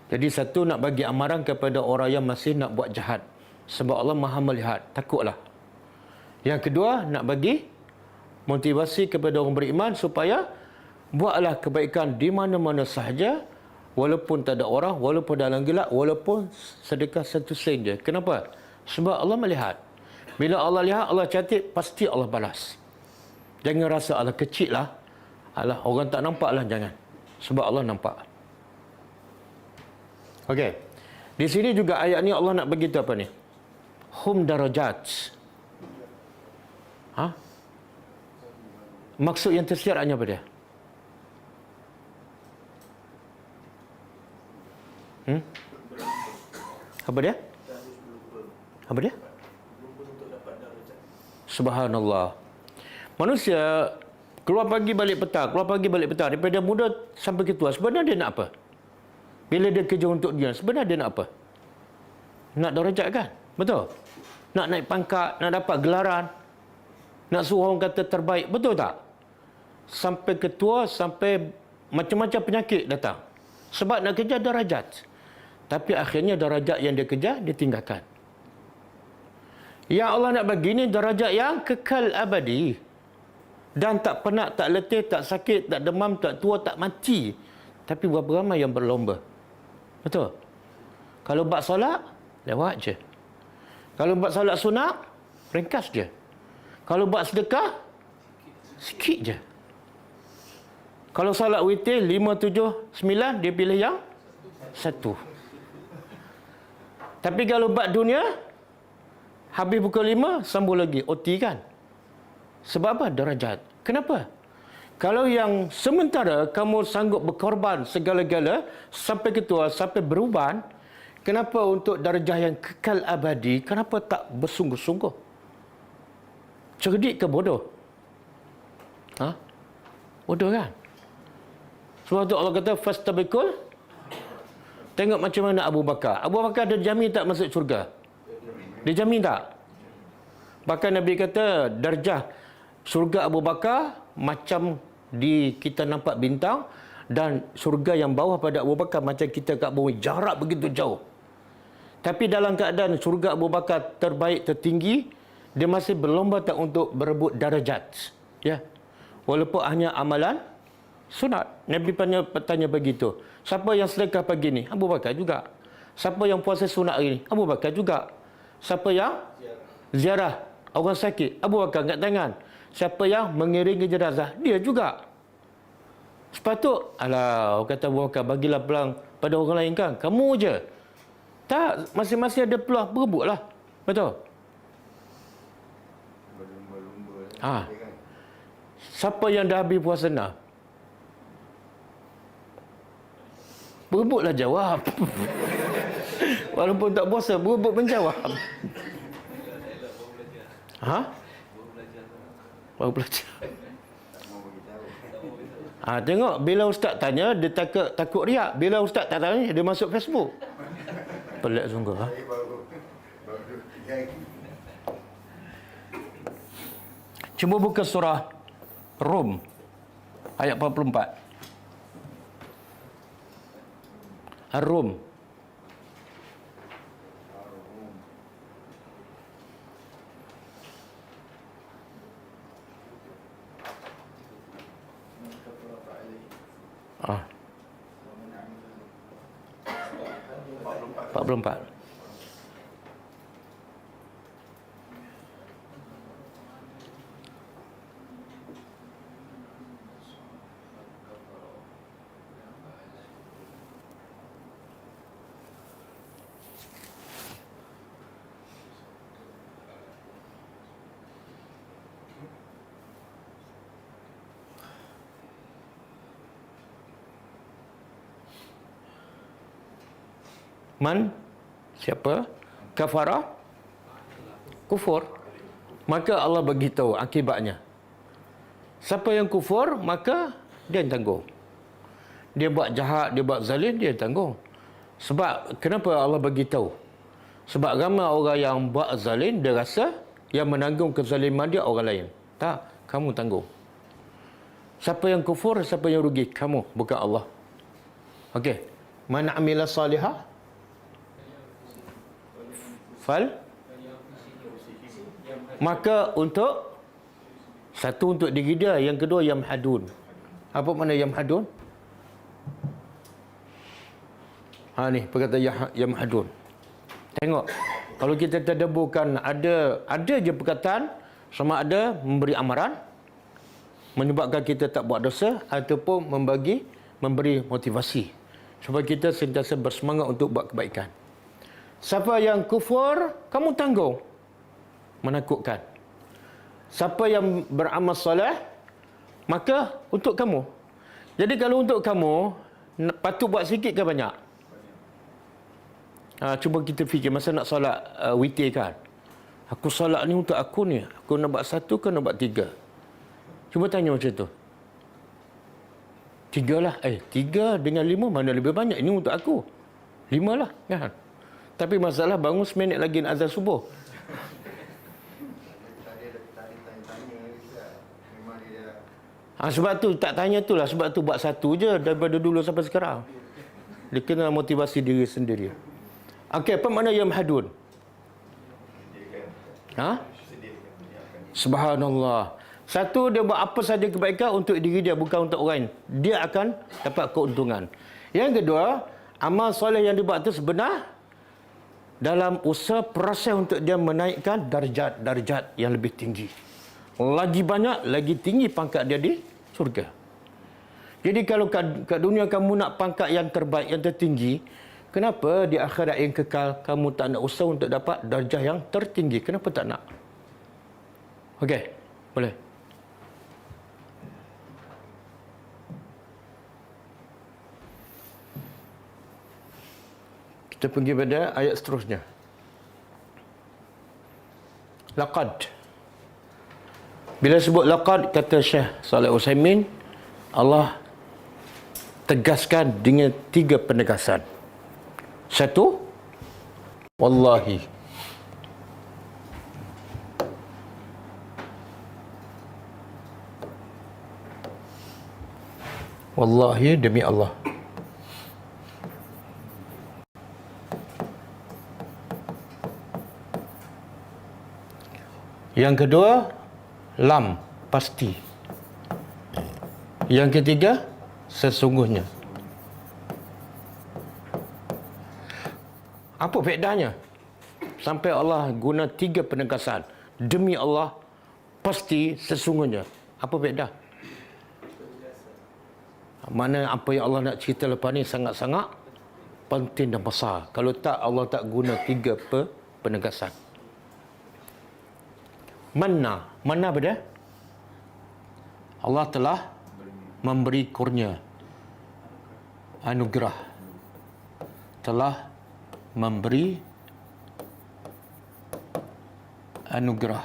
Jadi satu, nak bagi amaran kepada orang yang masih nak buat jahat. Sebab Allah Maha melihat, takutlah. Yang kedua, nak bagi motivasi kepada orang beriman supaya buatlah kebaikan di mana-mana sahaja, walaupun tak ada orang, walaupun dalam gelap, walaupun sedekah 1 sen je. Kenapa? Sebab Allah melihat. Bila Allah lihat, Allah catat, pasti Allah balas. Jangan rasa Allah kecil lah. Allah, orang tak nampak lah, jangan. Sebab Allah nampak. Okey. Di sini juga ayat ni Allah nak beritahu apa ni? Hum darajat. Maksud yang tersiratnya apa dia? Apa dia? Apa dia? Subhanallah. Manusia keluar pagi balik petang, keluar pagi balik petang, daripada muda sampai ke tua. Sebenarnya dia nak apa? Bila dia kerja untuk dia, sebenarnya dia nak apa? Nak darajat kan? Betul? Nak naik pangkat, nak dapat gelaran, nak suruh orang kata terbaik, betul tak? Sampai ke tua, sampai macam-macam penyakit datang. Sebab nak kejar darajat. Tapi akhirnya darajat yang dia kejar, dia tinggalkan. Yang Allah nak bagi ni darajat yang kekal abadi. Dan tak penat, tak letih, tak sakit, tak demam, tak tua, tak mati. Tapi berapa ramai yang berlomba. Betul? Kalau buat solat, lewat je. Kalau buat solat sunat, ringkas je. Kalau buat sedekah, sikit je. Kalau solat witir 5, 7, 9, dia pilih yang 1. Tapi kalau buat dunia, habis pukul 5, sambung lagi. OT kan? Sebab apa? Darajat. Kenapa? Kalau yang sementara kamu sanggup berkorban segala-gala sampai ketua, sampai beruban, kenapa untuk darjah yang kekal abadi, kenapa tak bersungguh-sungguh? Cerdik ke bodoh? Bodoh kan? Sebab tu Allah kata, fastabikul. Tengok macam mana Abu Bakar. Abu Bakar dia jamin tak masuk syurga? Dia jamin tak? Bahkan Nabi kata, darjah syurga Abu Bakar macam kita nampak bintang, dan syurga yang bawah pada Abu Bakar macam kita kat bumi. Jarak begitu jauh. Tapi dalam keadaan syurga Abu Bakar terbaik, tertinggi, dia masih berlomba tak untuk berebut darajat. Ya. Walaupun hanya amalan sunat. Nabi tanya begitu. Siapa yang sedekah pagi ni? Abu Bakar juga. Siapa yang puasa sunat hari ni? Abu Bakar juga. Siapa yang ziarah orang sakit? Abu Bakar angkat tangan. Siapa yang mengiringi jenazah? Dia juga. Sepatut, alah, orang kata Abu Bakar, bagilah peluang pada orang lain kan? Kamu je. Tak, masing-masing ada peluang, berebutlah. Betul? Siapa yang dah habis puasa nak? Berebutlah jawab. Walaupun tak puasa, berebut menjawab. Baru belajar. Tengok, bila ustaz tanya, dia takut riak. Bila ustaz tak tanya, dia masuk Facebook. Pelik sungguh. Cuba buka surah Rum ayat 44. Ar-Rum. 44. Man, siapa? Kafara, kufur. Maka Allah bagi tahu akibatnya. Siapa yang kufur, maka dia yang tanggung. Dia buat jahat, dia buat zalim, dia yang tanggung. Sebab, kenapa Allah bagi tahu? Sebab ramai orang yang buat zalim, dia rasa yang menanggung kezaliman dia orang lain. Tak, kamu tanggung. Siapa yang kufur, siapa yang rugi? Kamu, bukan Allah. Okey. Man amila salihah maka untuk satu untuk diri dia, yang kedua yamhadun. Apa makna yamhadun? Ni perkataan yamhadun. Tengok, kalau kita tadabburkan, ada je perkataan sama ada memberi amaran menyebabkan kita tak buat dosa, ataupun memberi motivasi supaya kita sentiasa bersemangat untuk buat kebaikan. Siapa yang kufur, kamu tanggung. Menakutkan. Siapa yang beramal soleh, maka untuk kamu. Jadi kalau untuk kamu, patut buat sikit ke banyak? Cuba kita fikir, masa nak solat witir kan. Aku solat ni untuk aku ni. Aku nak buat 1 ke nak buat 3? Cuba tanya macam tu. 3 lah. 3 dengan 5 mana lebih banyak? Ini untuk aku. 5 lah kan. Tapi masalah bangun seminit lagi nak azan subuh. Sebab tu tak tanya tu lah. Sebab tu buat 1 je daripada dulu sampai sekarang. Dia kena motivasi diri sendiri. Okey, apa makna yamhadun? Subhanallah. Satu, dia buat apa saja kebaikan untuk diri dia, bukan untuk orang lain. Dia akan dapat keuntungan. Yang kedua, amal soleh yang dibuat itu sebenar dalam usaha proses untuk dia menaikkan darjat yang lebih tinggi. Lagi banyak, lagi tinggi pangkat dia di surga. Jadi kalau kat dunia kamu nak pangkat yang terbaik, yang tertinggi, kenapa di akhirat yang kekal kamu tak nak usaha untuk dapat darjah yang tertinggi? Kenapa tak nak? Okey, boleh. Kita pergi pada ayat seterusnya. Laqad. Bila sebut laqad, kata Syekh Saleh Utsaimin, Allah tegaskan dengan 3 penegasan. 1, wallahi. Wallahi, demi Allah. Yang kedua, lam, pasti. Yang ketiga, sesungguhnya. Apa faedahnya? Sampai Allah guna 3 penegasan. Demi Allah, pasti, sesungguhnya. Apa faedah? Mana apa yang Allah nak cerita lepas ni sangat-sangat penting dan besar. Kalau tak, Allah tak guna 3 penegasan. Mana apa dia? Allah telah memberi kurnia, anugerah. Telah memberi anugerah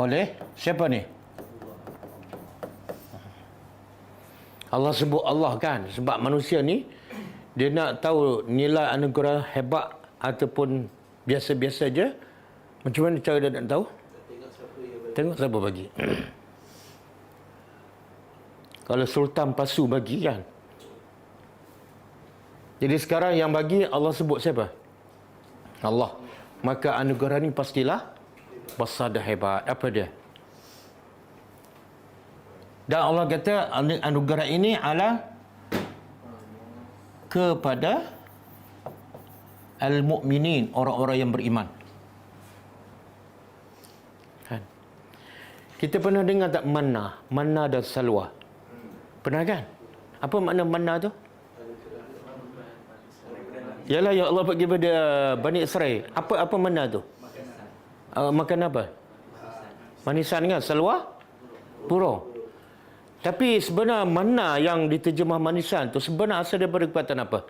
oleh siapa ni? Allah sebut Allah kan, sebab manusia ni dia nak tahu nilai anugerah hebat ataupun biasa-biasa je. Macam mana cara dia nak tahu? Tengok siapa bagi. Kalau sultan palsu bagi kan. Jadi sekarang yang bagi Allah sebut siapa? Allah. Maka anugerah ni pastilah besar dan hebat. Apa dia? Dan Allah kata anugerah ini ala kepada al-mu'minin, orang-orang yang beriman. Kan? Kita pernah dengar tak manna? Manna dan salwa. Pernah kan? Apa makna manna tu? Yalah yang Allah bagi pada Bani Israel. Apa manna tu? Makan apa? Manisan kan? Salwa? Burung. Tapi sebenarnya manna yang diterjemah manisan tu sebenarnya asal daripada perkataan apa?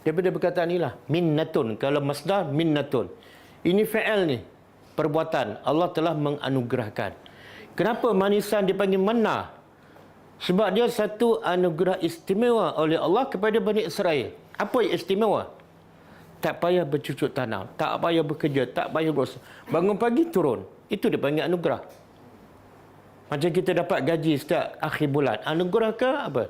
Daripada perkataan inilah. Minnatun. Kalau masdar, minnatun. Ini fa'al ni. Perbuatan. Allah telah menganugerahkan. Kenapa manisan dipanggil manna? Sebab dia satu anugerah istimewa oleh Allah kepada Bani Israel. Apa yang istimewa? Tak payah bercucuk tanam. Tak payah bekerja. Tak payah berusaha. Bangun pagi, turun. Itu dipanggil anugerah. Macam kita dapat gaji setiap akhir bulan. Anugerah ke apa?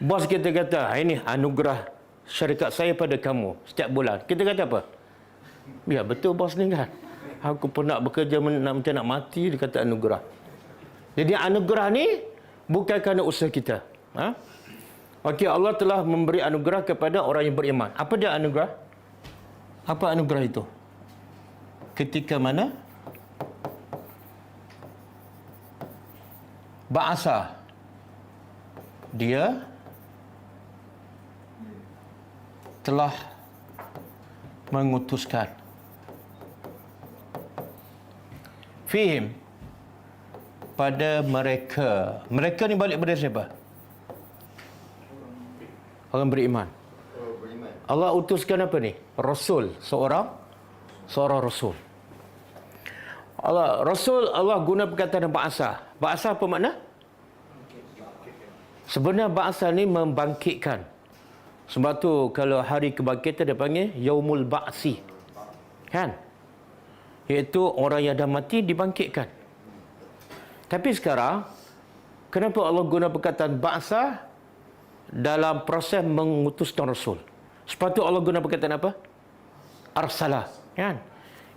Bos kita kata, ini anugerah syarikat saya pada kamu setiap bulan. Kita kata apa? Ya betul bos ni kan. Aku pernah bekerja macam nak mati, dia kata anugerah. Jadi anugerah ni bukan kerana usaha kita. Okey, Allah telah memberi anugerah kepada orang yang beriman. Apa dia anugerah? Apa anugerah itu? Ketika mana ba'asa dia telah mengutuskan fihim pada mereka. Mereka ni balik pada siapa? Orang beriman. Allah utuskan apa ni? Rasul, seorang rasul. Allah guna perkataan ba'asa. Ba'asa apa makna? Sebenarnya ba'asa ni membangkitkan. Sebab tu kalau hari kebangkitan dia panggil Yaumul Ba'si. Kan? Iaitu orang yang dah mati dibangkitkan. Tapi sekarang, kenapa Allah guna perkataan ba'sa dalam proses mengutuskan Rasul? Sepatutnya Allah guna perkataan apa? Arsalah. Kan?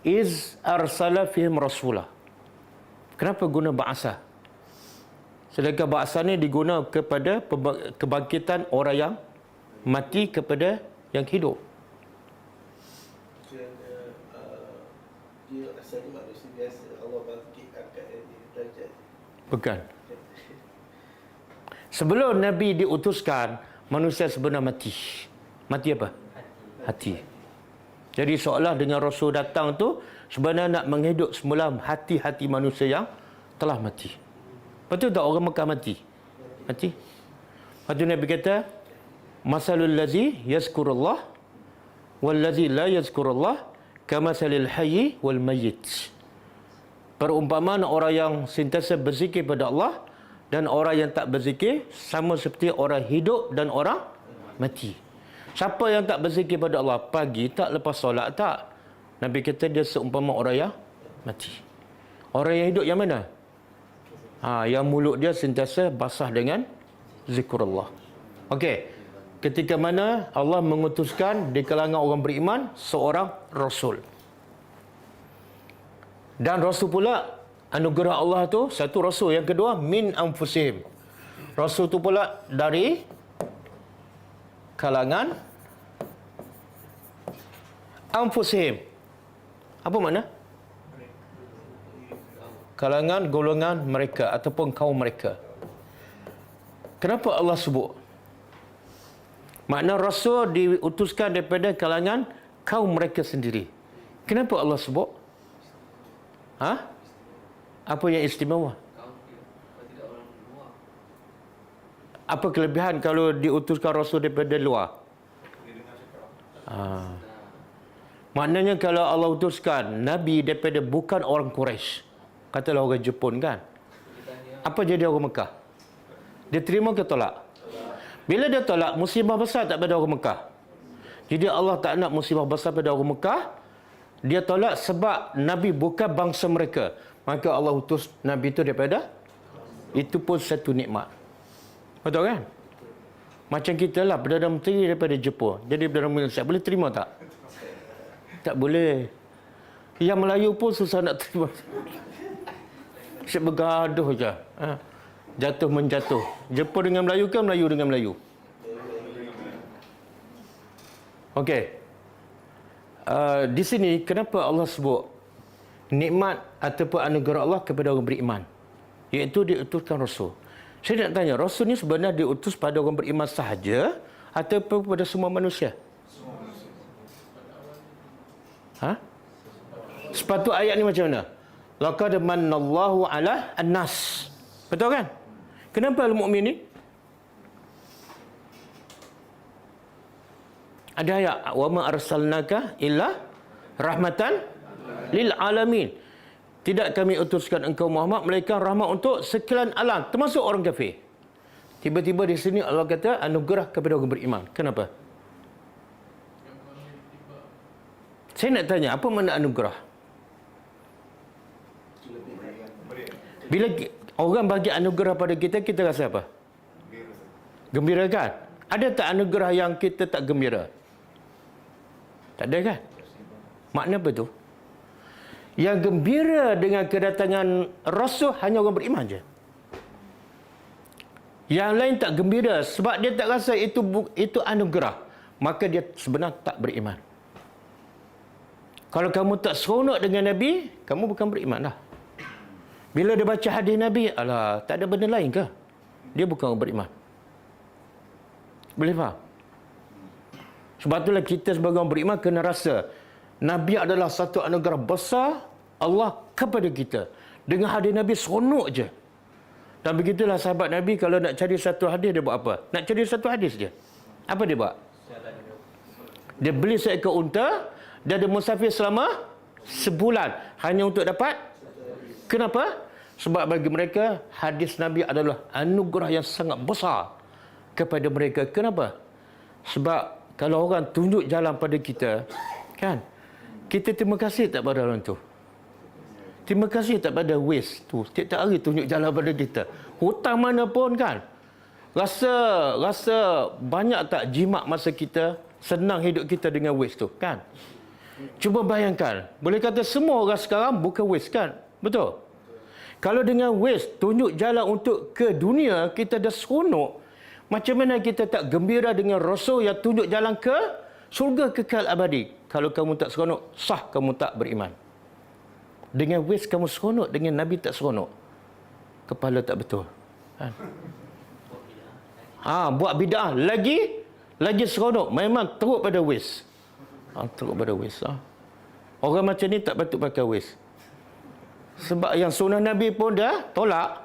Iz arsala fihim rasulah. Kenapa guna ba'asa? Sedangkan ba'asa ni diguna kepada kebangkitan orang yang mati kepada yang hidup. Dia asalnya manusia biasa, Allah bangkit angkat dia derajat. Bukan. Sebelum Nabi diutuskan, manusia sebenarnya mati. Mati apa? Hati. Jadi seolah dengan Rasul datang tu sebenarnya nak menghidup semula hati-hati manusia yang telah mati. Betul tak orang Mekah mati? Mati. Lepas tu Nabi kata, masalul ladzi yazkurullah wal ladzi la yazkurullah kamasalil hayyi wal mayyit. Perumpamaan orang yang sentiasa berzikir pada Allah dan orang yang tak berzikir sama seperti orang hidup dan orang mati. Siapa yang tak berzikir pada Allah pagi tak, lepas solat tak, Nabi kata dia seumpama orang yang mati. Orang yang hidup yang mana? Yang mulut dia sentiasa basah dengan zikrullah. Okey. Ketika mana Allah mengutuskan di kalangan orang beriman seorang Rasul. Dan Rasul pula, anugerah Allah tu, satu Rasul. Yang kedua, min anfusihim. Rasul tu pula dari kalangan anfusihim. Apa makna? Kalangan golongan mereka ataupun kaum mereka. Kenapa Allah sebut? Makna Rasul diutuskan daripada kalangan kaum mereka sendiri. Kenapa Allah sebut? Apa yang istimewa? Apa kelebihan kalau diutuskan Rasul daripada luar? Maknanya kalau Allah utuskan Nabi daripada bukan orang Quraisy, katalah orang Jepun kan, apa jadi orang Mekah? Dia terima ke tolak? Bila dia tolak, musibah besar tak pada orang Mekah. Jadi Allah tak nak musibah besar pada orang Mekah. Dia tolak sebab Nabi bukan bangsa mereka. Maka Allah utus Nabi itu daripada, itu pun satu nikmat. Betul kan? Macam kita lah, Perdana Menteri daripada Jepun. Jadi Perdana Malaysia boleh terima tak? Tak boleh. Yang Melayu pun susah nak terima. Asyik bergaduh je. Jatuh menjatuh. Jepun dengan Melayu ke Melayu dengan Melayu? Okey. Di sini kenapa Allah sebut nikmat ataupun anugerah Allah kepada orang beriman, iaitu diutuskan Rasul. Saya nak tanya, Rasul ni sebenarnya diutus pada orang beriman sahaja ataupun pada semua manusia? Ha? Sepatut ayat ni macam mana? Laqad manallahu ala an-nas. Betul kan? Kenapa al-mu'min ni? Ada ayat, wa ma arsalnaka illa rahmatan lil alamin. Tidak kami utuskan engkau Muhammad melainkan rahmat untuk sekalian alam, termasuk orang kafir. Tiba-tiba di sini Allah kata anugerah kepada orang beriman. Kenapa? Saya nak tanya, apa makna anugerah? Bila orang bagi anugerah pada kita, kita rasa apa? Gembira kan? Ada tak anugerah yang kita tak gembira? Tak ada kan? Makna apa tu? Yang gembira dengan kedatangan Rasul hanya orang beriman je. Yang lain tak gembira sebab dia tak rasa itu anugerah. Maka dia sebenarnya tak beriman. Kalau kamu tak seronok dengan Nabi, kamu bukan beriman dah. Bila dia baca hadis Nabi, alah, tak ada benda lain ke? Dia bukan orang beriman. Boleh faham? Sebab itulah kita sebagai orang beriman kena rasa Nabi adalah satu anugerah besar Allah kepada kita. Dengan hadis Nabi seronok je. Dan begitulah sahabat Nabi kalau nak cari satu hadis dia buat apa? Nak cari satu hadis je. Apa dia buat? Dia beli seekor unta, dia ada musafir selama sebulan hanya untuk dapat. Kenapa? Sebab bagi mereka hadis Nabi adalah anugerah yang sangat besar kepada mereka. Kenapa? Sebab kalau orang tunjuk jalan pada kita, kan? Kita terima kasih tak pada orang tu? Terima kasih tak pada Waze tu? Tiap-tiap hari tunjuk jalan pada kita. Hutang mana pun kan? Rasa banyak tak jimat masa kita, senang hidup kita dengan Waze tu, kan? Cuba bayangkan, boleh kata semua orang sekarang bukan Waze, kan? Betul? Kalau dengan Waze tunjuk jalan untuk ke dunia, kita dah seronok. Macam mana kita tak gembira dengan Rasul yang tunjuk jalan ke syurga kekal abadi? Kalau kamu tak seronok, sah kamu tak beriman. Dengan Waze kamu seronok, dengan Nabi tak seronok. Kepala tak betul. Buat bid'ah lagi seronok. Memang teruk pada Waze. Teruk pada Waze. Orang macam ni tak patut pakai Waze. Sebab yang sunnah Nabi pun dah tolak.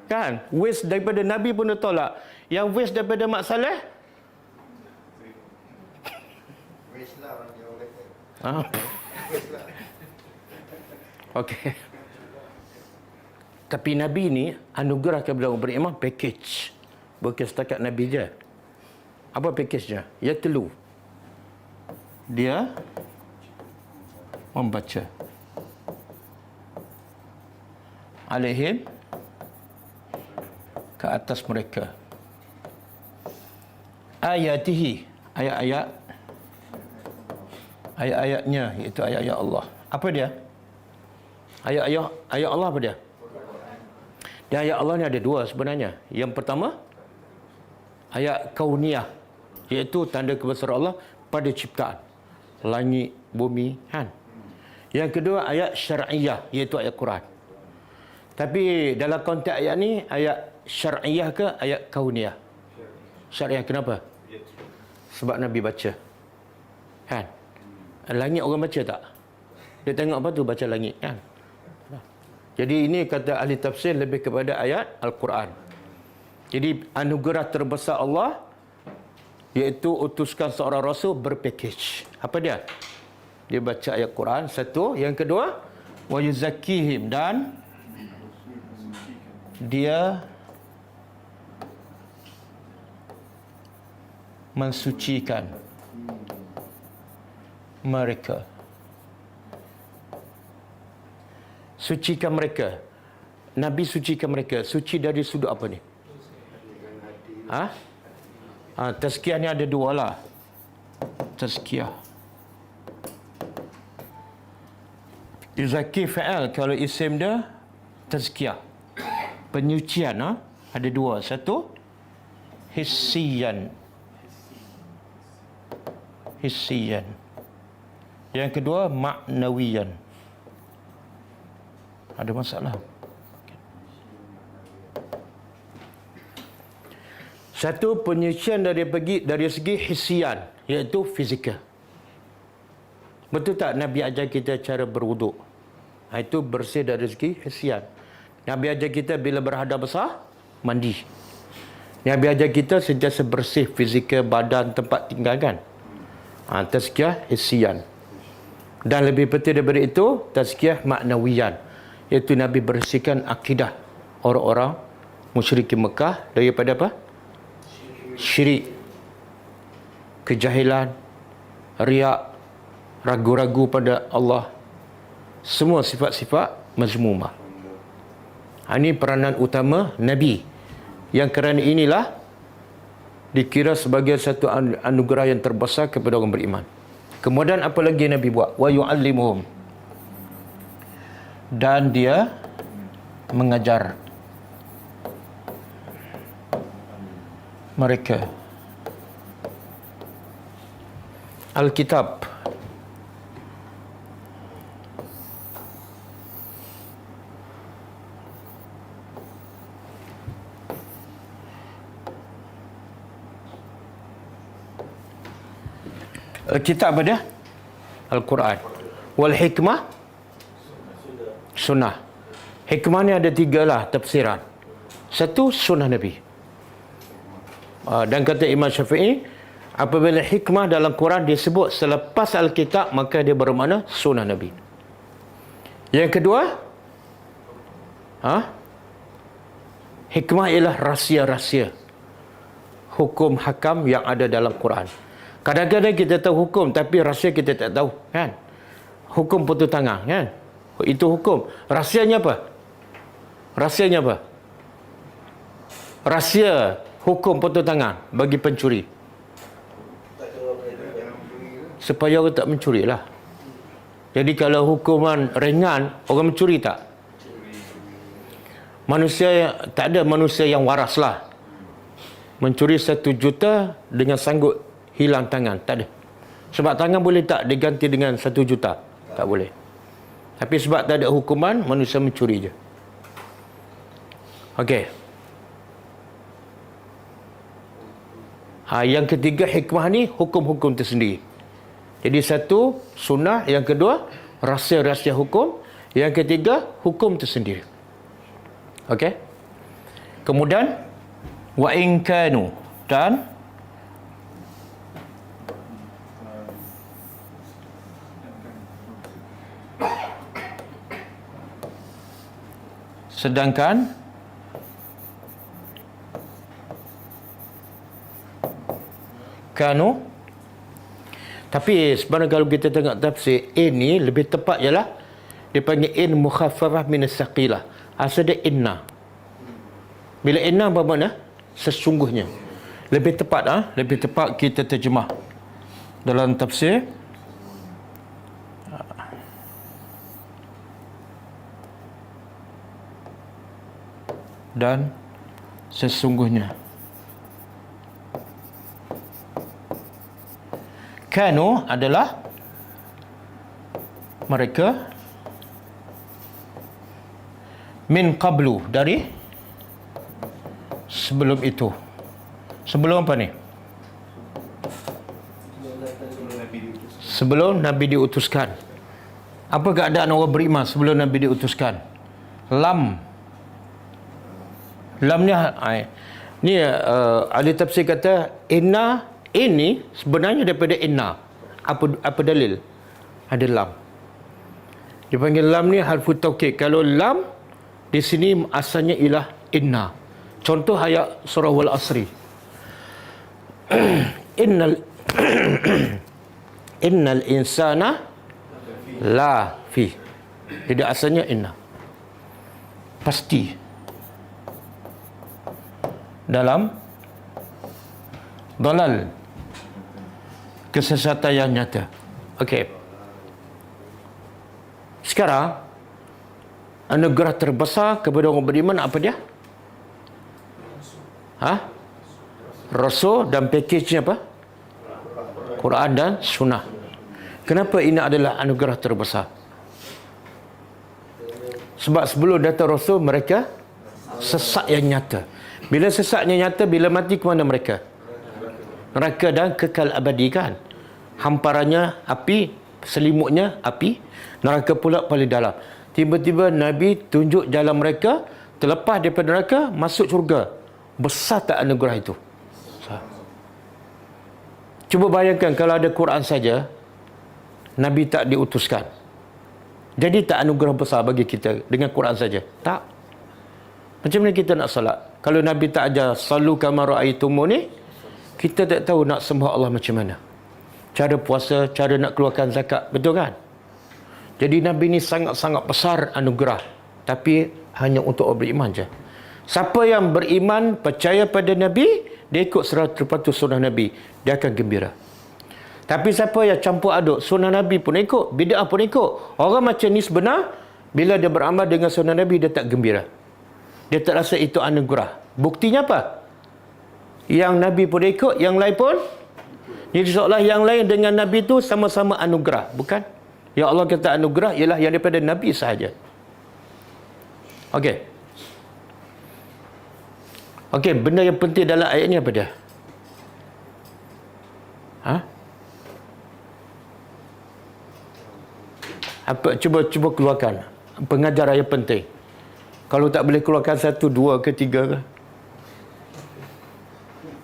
Kan? Waze daripada Nabi pun dah tolak. Yang waste daripada Mak Saleh? Waste lah orang dia kata. Waste lah. Okey. Tapi Nabi ni anugerah kepada orang beriman package. Bukan setakat Nabi je. Apa package-nya? Ya telu. Dia membaca. Alaihim ke atas mereka. Ayatihi, ayat-ayatnya, iaitu ayat-ayat Allah. Apa dia? Ayat Allah apa dia? Dan ayat Allah ni ada dua sebenarnya. Yang pertama, ayat kauniyah, iaitu tanda kebesaran Allah pada ciptaan langit, bumi, kan? Yang kedua, ayat syar'iyah, iaitu ayat Quran. Tapi dalam konteks ayat ni, ayat syar'iyah ke ayat kauniyah? Syar'iyah, kenapa? Sebab Nabi baca. Kan? Langit orang baca tak? Dia tengok apa tu? Baca langit, kan? Jadi ini kata ahli tafsir lebih kepada ayat Al-Quran. Jadi anugerah terbesar Allah iaitu utuskan seorang Rasul berpackage. Apa dia? Dia baca ayat Quran, satu. Yang kedua, wa yuzakkihim, dan dia mensucikan mereka. Sucikan mereka. Nabi sucikan mereka. Suci dari sudut apa ni? Tazkiyah ni ada dua lah. Tazkiyah. Yuzaki fa'al. Kalau isim dia, tazkiyah. Penyucian. Ada dua. Satu, hissiyan. Hissiyan. Yang kedua, ma'nawiyan. Ada masalah. Satu, penyucian dari segi hissiyan, iaitu fizikal. Betul tak Nabi ajar kita cara berwuduk? Itu bersih dari segi hissiyan. Nabi ajar kita bila berhadas besar, mandi. Nabi ajar kita sentiasa bersih fizikal, badan, tempat tinggal kan. Tazkiyah hissiyan. Dan lebih penting daripada itu, tazkiyah maknawiyan, iaitu Nabi bersihkan akidah orang-orang musyrikin Mekah daripada apa? Syirik, kejahilan, riak, ragu-ragu pada Allah. Semua sifat-sifat mazmumah. Ini peranan utama Nabi, yang kerana inilah dikira sebagai satu anugerah yang terbesar kepada orang beriman. Kemudian apa lagi Nabi buat? Wa yu'allimuhum. Dan dia mengajar mereka Alkitab. Alkitab apa dia? Al-Quran. Wal hikmah, sunnah. Hikmah ni ada tiga lah tafsiran. Satu, sunnah Nabi. Dan kata Imam Syafi'i, apabila hikmah dalam Quran disebut selepas Alkitab, maka dia bermakna sunnah Nabi. Yang kedua, hikmah ialah rahsia-rahsia hukum hakam yang ada dalam Quran. Kadang-kadang kita tahu hukum, tapi rahsia kita tak tahu, kan? Hukum potong tangan, kan? Itu hukum. Rahsianya apa? Rahsianya apa? Rahsia hukum potong tangan bagi pencuri, supaya orang tak mencuri lah. Jadi kalau hukuman ringan, orang mencuri tak? Manusia, tak ada manusia yang waras lah. Mencuri 1 juta dengan sanggup hilang tangan, tak ada. Sebab tangan boleh tak diganti dengan 1 juta? Tak boleh. Tapi sebab tak ada hukuman, manusia mencuri je. Okey. Yang ketiga, hikmah ni hukum-hukum tersendiri. Jadi satu, sunnah. Yang kedua, rahsia-rahsia hukum. Yang ketiga, hukum tersendiri. Okey. Kemudian, wa in kanu, dan sedangkan kanu, tapi sebenarnya kalau kita tengok tafsir ini lebih tepat ialah dipanggil in mukhaffafah min as-saqilah. Asal dia inna. Bila inna bermakna sesungguhnya. Lebih tepat lebih tepat kita terjemah dalam tafsir. Dan sesungguhnya. Kanu adalah mereka, min qablu, dari sebelum itu. Sebelum apa ni? Sebelum Nabi diutuskan. Apa keadaan orang beriman sebelum Nabi diutuskan? Lam ni ahli tafsir kata inna, ini sebenarnya daripada inna. Apa dalil? Ada lam. Dipanggil lam ni harfu taukid. Kalau lam di sini asalnya ialah inna. Contoh ayat surah Wal Asri. Innal insana la fi. Jadi asalnya inna. Pasti dalam dalal, kesesatan yang nyata. Okey. Sekarang anugerah terbesar kepada orang beriman apa dia? Rasul, dan pakejnya apa? Quran dan Sunnah. Kenapa ini adalah anugerah terbesar? Sebab sebelum datang Rasul, mereka sesat yang nyata. Bila sesatnya nyata, bila mati ke mana mereka? Neraka dan kekal abadi kan. Hamparannya api, selimutnya api, neraka pula paling dalam. Tiba-tiba Nabi tunjuk jalan mereka, terlepas daripada neraka, masuk syurga. Besar tak anugerah itu? Cuba bayangkan kalau ada Quran saja, Nabi tak diutuskan. Jadi tak anugerah besar bagi kita dengan Quran saja? Tak. Macam mana kita nak salat? Kalau Nabi tak ajar salu kama ra'aitumuni, kita tak tahu nak sembah Allah macam mana. Cara puasa, cara nak keluarkan zakat, betul kan? Jadi Nabi ni sangat-sangat besar anugerah, tapi hanya untuk orang beriman je. Siapa yang beriman, percaya pada Nabi, dia ikut 100% sunnah Nabi, dia akan gembira. Tapi siapa yang campur aduk, sunnah Nabi pun ikut, bid'ah pun ikut, orang macam ni sebenar, bila dia beramal dengan sunnah Nabi, dia tak gembira. Dia tak rasa itu anugerah. Buktinya apa? Yang Nabi pun ikut, yang lain pun. Jadi seolah yang lain dengan Nabi itu sama-sama anugerah, bukan? Ya Allah kata anugerah ialah yang daripada Nabi sahaja. Okey. Okey, benda yang penting dalam ayat ni apa dia? Apa, cuba keluarkan pengajaran yang penting. Kalau tak boleh keluarkan 1, 2 ke 3 ke?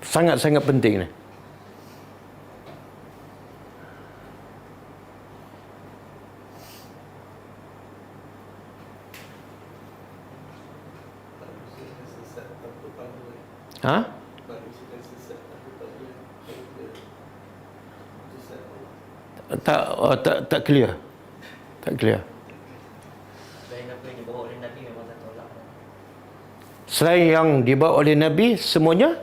Sangat-sangat penting ni. Tak clear. Tak clear. Selain yang dibawa oleh Nabi, semuanya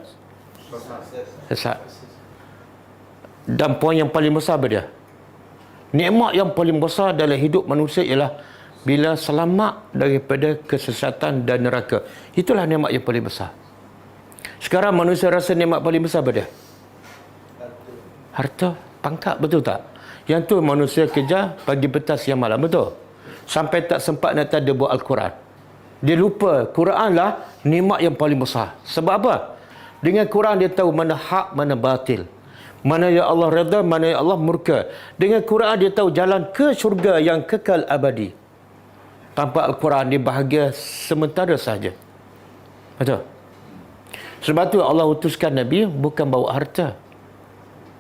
sesat. Dan poin yang paling besar apa dia? Nikmat yang paling besar dalam hidup manusia ialah bila selamat daripada kesesatan dan neraka. Itulah nikmat yang paling besar. Sekarang manusia rasa nikmat paling besar apa dia? Harta, pangkat, betul tak? Yang tu manusia kejar pagi, petang, siang, malam, betul? Sampai tak sempat nak tadabbur Al-Quran. Dia lupa Quran lah nikmat yang paling besar. Sebab apa? Dengan Quran dia tahu mana hak, mana batil. Mana yang Allah redha, mana yang Allah murka. Dengan Quran dia tahu jalan ke syurga yang kekal abadi. Tanpa Al-Quran dia bahagia sementara sahaja. Betul? Sebab tu Allah utuskan Nabi bukan bawa harta.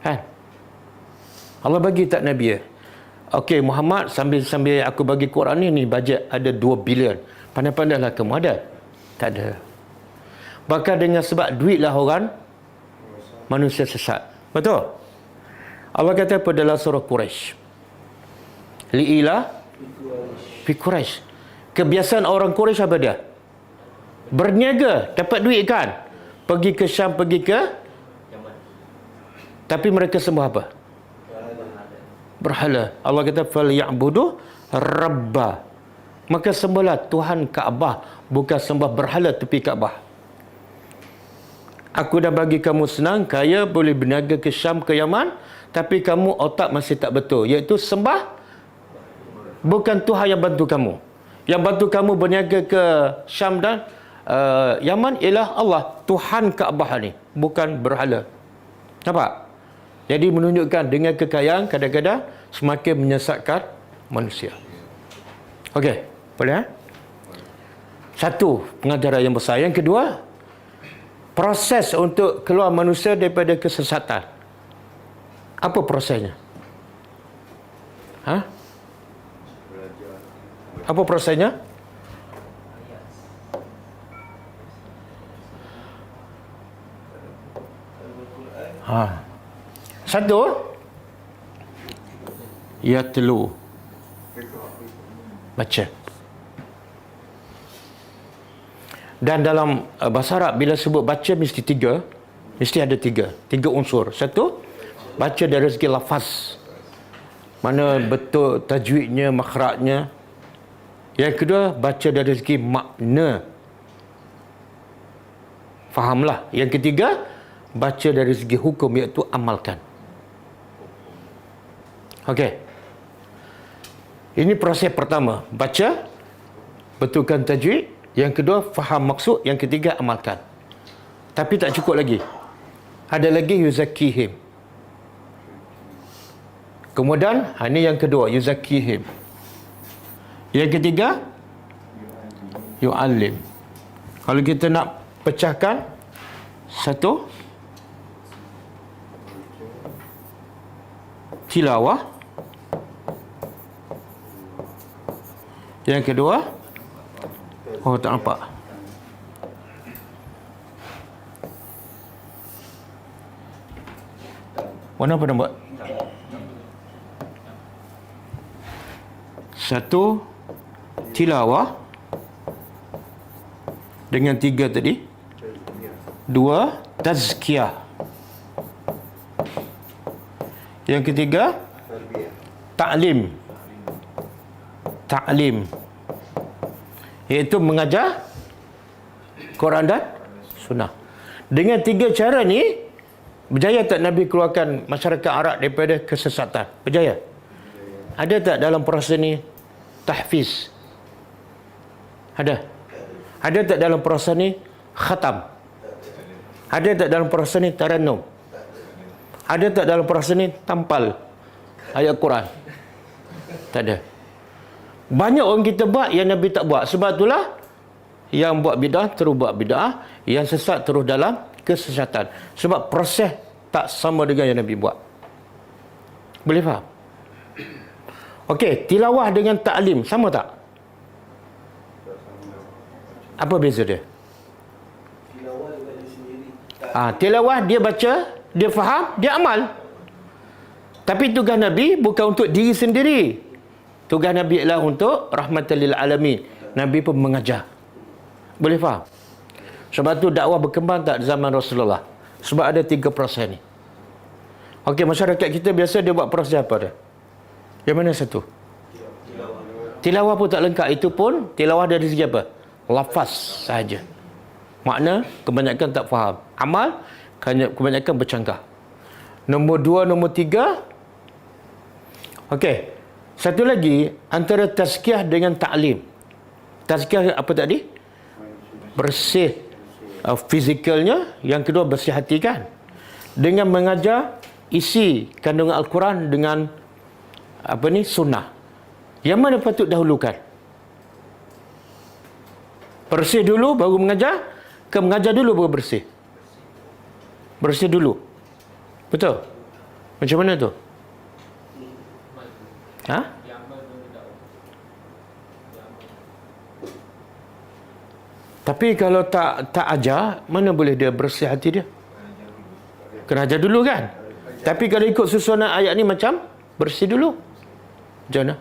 Kan? Allah bagi tak Nabi ya? Okey Muhammad, sambil aku bagi Quran ni bajet ada 2 bilion. Pandai-pandailah kamu ada? Tak ada. Bahkan dengan sebab duit lah orang manusia sesat. Betul? Allah kata apa dalam surah Quraisy? Li'ila fi Quraisy. Kebiasaan orang Quraisy apa dia? Berniaga, dapat duit kan? Pergi ke Syam, pergi ke Yaman. Tapi mereka sembah apa? Berhala. Allah kata fal ya'budu rabba. Maka sembahlah Tuhan Kaabah, bukan sembah berhala tepi Kaabah. Aku dah bagi kamu senang, kaya, boleh berniaga ke Syam, ke Yaman, tapi kamu otak masih tak betul, iaitu sembah bukan Tuhan yang bantu kamu. Yang bantu kamu berniaga ke Syam dan Yaman ialah Allah, Tuhan Kaabah ni, bukan berhala. Nampak? Jadi menunjukkan dengan kekayaan kadang-kadang semakin menyesatkan manusia. Okey, boleh? Satu, pengajaran yang besar. Yang kedua, proses untuk keluar manusia daripada kesesatan. Apa prosesnya? Apa prosesnya? Satu, yatlu, baca. Dan dalam bahasa Arab bila sebut baca mesti ada tiga unsur. Satu, baca dari segi lafaz, mana betul tajwidnya, makhrajnya. Yang kedua, baca dari segi makna, fahamlah. Yang ketiga, baca dari segi hukum, iaitu amalkan. Okey. Ini proses pertama, baca, betulkan tajwid. Yang kedua, faham maksud. Yang ketiga, amalkan. Tapi tak cukup lagi. Ada lagi yuzakihim. Kemudian, ini yang kedua, yuzakihim. Yang ketiga, yu'allim. Kalau kita nak pecahkan, satu, tilawah. Yang kedua, oh tak nampak. Warna apa nampak? Satu, tilawah. Dengan tiga tadi. Dua, tazkiyah. Yang ketiga, ta'lim. Ta'lim, iaitu mengajar Quran dan Sunnah. Dengan tiga cara ni, berjaya tak Nabi keluarkan masyarakat Arab daripada kesesatan? Berjaya? Ada tak dalam proses ni tahfiz? Ada? Ada tak dalam proses ni khatam? Ada tak dalam proses ni tarannum? Ada tak dalam proses ni tampal ayat Quran? Tak ada. Banyak orang kita buat yang Nabi tak buat. Sebab itulah yang buat bid'ah terus buat bid'ah, yang sesat terus dalam kesesatan. Sebab proses tak sama dengan yang Nabi buat. Boleh faham? Okey, tilawah dengan ta'lim sama tak? Apa beza dia? Tilawah daripada sendiri. Tilawah dia baca, dia faham, dia amal. Tapi tugas Nabi bukan untuk diri sendiri. Tugas Nabi ialah untuk rahmatan lil alamin. Nabi pun mengajar. Boleh faham? Sebab tu dakwah berkembang tak zaman Rasulullah. Sebab ada tiga proses ni. Okey, masyarakat kita biasa dia buat proses apa dia? Yang mana satu? Tilawah pun tak lengkap. Itu pun tilawah dari segi apa? Lafaz sahaja. Makna kebanyakan tak faham. Amal kebanyakan bercanggah. Nombor dua, nombor tiga. Okey. Satu lagi, antara tazkiyah dengan ta'lim. Tazkiyah apa tadi? Bersih fizikalnya. Yang kedua, bersih hati kan? Dengan mengajar isi kandungan Al-Quran dengan sunnah. Yang mana patut dahulukan? Bersih dulu baru mengajar, ke mengajar dulu baru bersih? Bersih dulu. Betul? Macam mana tu? Tapi kalau tak ajar, mana boleh dia bersih hati dia? Kena ajar dulu kan? Tapi kalau ikut susunan ayat ni macam bersih dulu. Macam mana?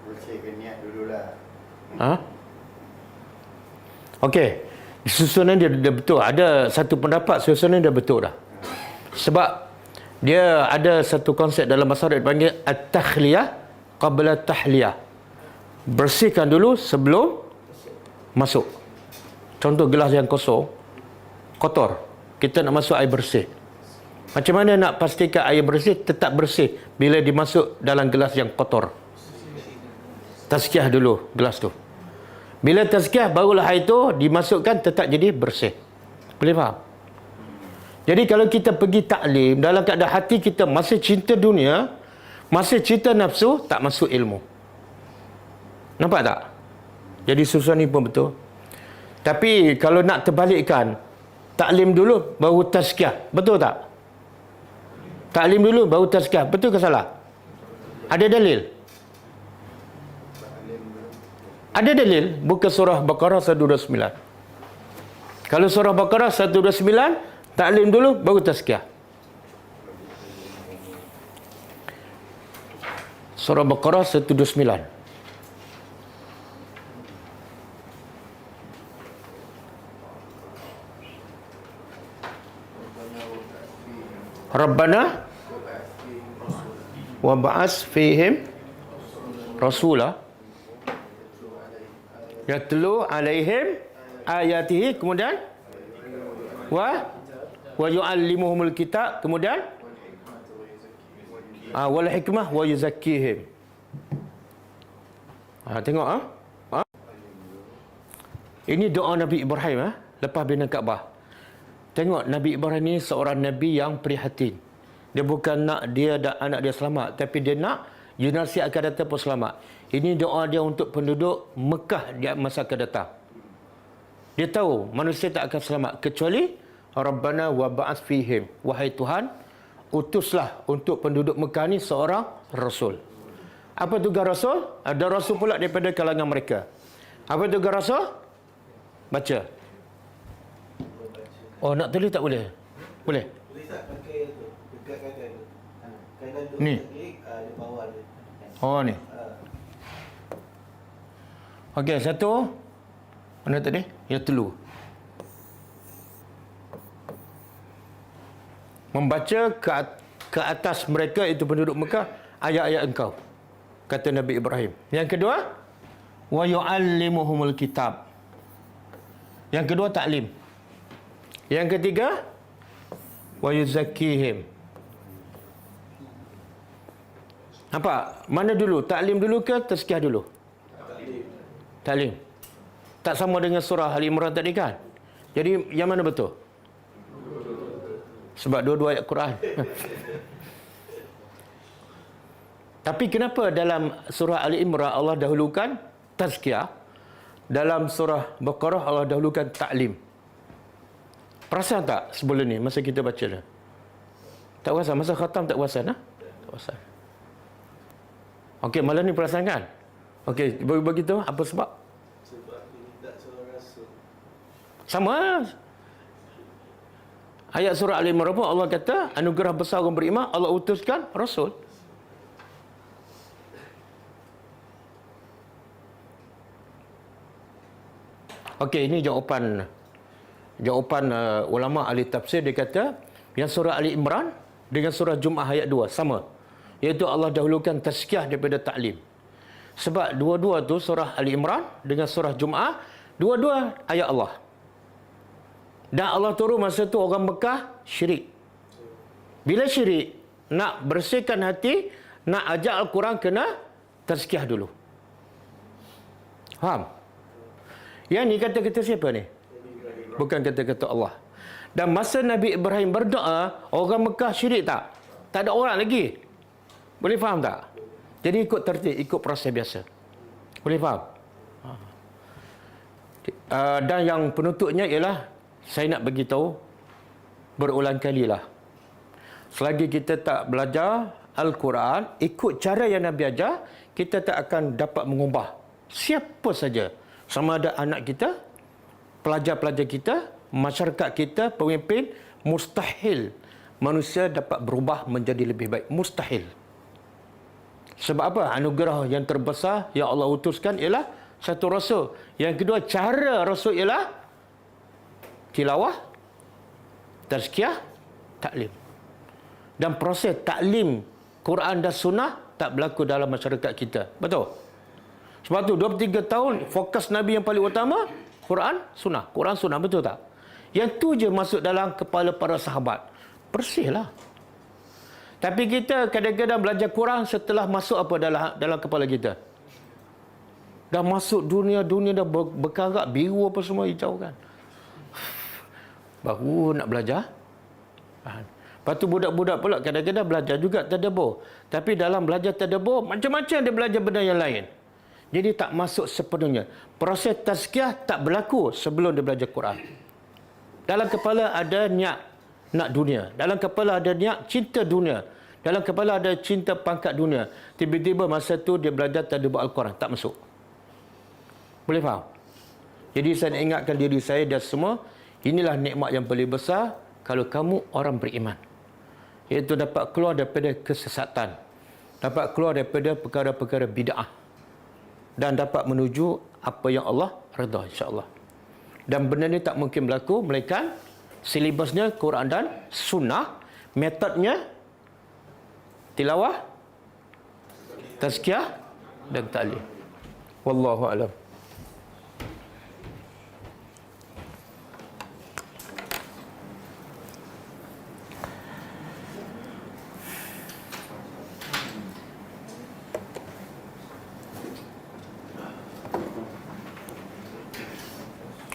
Bersihkan niat dululah. Okey. Susunan dia betul. Ada satu pendapat susunan dia betul dah. Sebab dia ada satu konsep dalam bahasa Arab dipanggil at-takhliyah qabla tahliyah. Bersihkan dulu sebelum masuk. Contoh gelas yang kosong, kotor. Kita nak masuk air bersih. Macam mana nak pastikan air bersih tetap bersih bila dimasuk dalam gelas yang kotor? Tazkiyah dulu gelas tu. Bila tazkiyah barulah air tu dimasukkan tetap jadi bersih. Boleh faham? Jadi kalau kita pergi taklim dalam keadaan hati kita masih cinta dunia, masih cinta nafsu, tak masuk ilmu. Nampak tak? Jadi susunan ni pun betul. Tapi kalau nak terbalikkan, taklim dulu baru tazkiyah. Betul tak? Taklim dulu baru tazkiyah. Betul ke salah? Ada dalil? Ada dalil. Buka surah Baqarah 129. Kalau surah Baqarah 129, taklim dulu baru tazkiyah. Surah Baqarah 129. Rabbana wa ba'as fihim rasula Yatlu alaihim ayatihi, kemudian wa yu'allimuhumul kitab, kemudian wal hikmah wa yuzakkihim. Tengok ini doa Nabi Ibrahim lepas bina Kaabah. Tengok, Nabi Ibrahim ni seorang Nabi yang prihatin. Dia bukan nak dia dan anak dia selamat, tapi dia nak generasi akan datang pun selamat. Ini doa dia untuk penduduk Mekah di masa akan datang. Dia tahu manusia tak akan selamat kecuali Rabbana wa ba'ats fihim. Wahai Tuhan, utuslah untuk penduduk Mekah ni seorang Rasul. Apa tugas Rasul? Ada Rasul pula daripada kalangan mereka. Apa tugas Rasul? Baca. Oh, nak tulis tak boleh? Boleh? Boleh tak pakai tu? Dekat kanan tu. Kanan tu Ni. di bawah ni. Oh, ni. Okey, satu. Mana tadi? Ya, telu. Membaca ke atas mereka, itu penduduk Mekah, ayat-ayat engkau. Kata Nabi Ibrahim. Yang kedua, wa yu'allimuhumul kitab. Yang kedua, taklim. Yang ketiga, wa yuzakkihim. Nampak? Mana dulu? Taklim dulu ke tazkiyah dulu? Taklim. Tak sama dengan surah Ali Imran tadi kan? Jadi yang mana betul? Sebab dua-dua ayat Quran. Tapi kenapa dalam surah Ali Imran Allah dahulukan tazkiyah, dalam surah Baqarah Allah dahulukan taklim? Perasan tak sebelum ni masa kita baca dah? Tak perasan? Masa khatam tak perasan? Tak perasan. Okey, malam ni perasan kan? Okey, bagi tu apa sebab? Sebab dia tak seorang rasul. Sama. Ayat surah Al-Imran pun Allah kata, anugerah besar orang beriman, Allah utuskan Rasul. Okey, ini jawapan ulama ahli tafsir. Dia kata, yang surah Ali Imran dengan surah Jum'ah ayat 2 sama. Iaitu Allah dahulukan tazkiyah daripada taklim. Sebab dua-dua tu surah Ali Imran dengan surah Jum'ah, dua-dua ayat Allah. Dan Allah turun masa tu orang Mekah syirik. Bila syirik, nak bersihkan hati, nak ajak Al-Quran, kena tazkiyah dulu. Faham? Yang ni kata-kata siapa ni? Bukan kata-kata Allah. Dan masa Nabi Ibrahim berdoa, orang Mekah syirik tak? Tak ada orang lagi. Boleh faham tak? Jadi ikut tertib, ikut proses biasa. Boleh faham? Dan yang penutupnya ialah, saya nak bagi tahu berulang kalilah. Selagi kita tak belajar Al-Quran, ikut cara yang Nabi ajar, kita tak akan dapat mengubah siapa saja. Sama ada anak kita, pelajar-pelajar kita, masyarakat kita, pemimpin, mustahil manusia dapat berubah menjadi lebih baik. Mustahil. Sebab apa? Anugerah yang terbesar yang Allah utuskan ialah satu Rasul. Yang kedua, cara Rasul ialah tilawah, tazkiyah, taklim. Dan proses taklim Quran dan Sunnah tak berlaku dalam masyarakat kita. Betul? Sebab tu 23 tahun fokus Nabi yang paling utama Quran, Sunnah. Quran, Sunnah, betul tak? Yang tu je masuk dalam kepala para sahabat. Bersihlah. Tapi kita kadang-kadang belajar Quran setelah masuk apa dalam kepala kita? Dah masuk dunia dah berkarat biru apa semua hijau kan. Baru nak belajar. Lepas tu budak-budak pula kadang-kadang belajar juga tadabbur. Tapi dalam belajar tadabbur, macam-macam dia belajar benda yang lain. Jadi tak masuk sepenuhnya. Proses tazkiyah tak berlaku sebelum dia belajar Quran. Dalam kepala ada niat nak dunia. Dalam kepala ada niat cinta dunia. Dalam kepala ada cinta pangkat dunia. Tiba-tiba masa tu dia belajar tadabbur Al-Quran. Tak masuk. Boleh faham? Jadi saya nak ingatkan diri saya dan semua, inilah nikmat yang paling besar kalau kamu orang beriman. Iaitu dapat keluar daripada kesesatan. Dapat keluar daripada perkara-perkara bid'ah. Dan dapat menuju apa yang Allah redha, insya-Allah. Dan benda ni tak mungkin berlaku melainkan silibusnya Quran dan Sunnah, metodnya tilawah, tazkiyah dan taklim. Wallahu a'lam.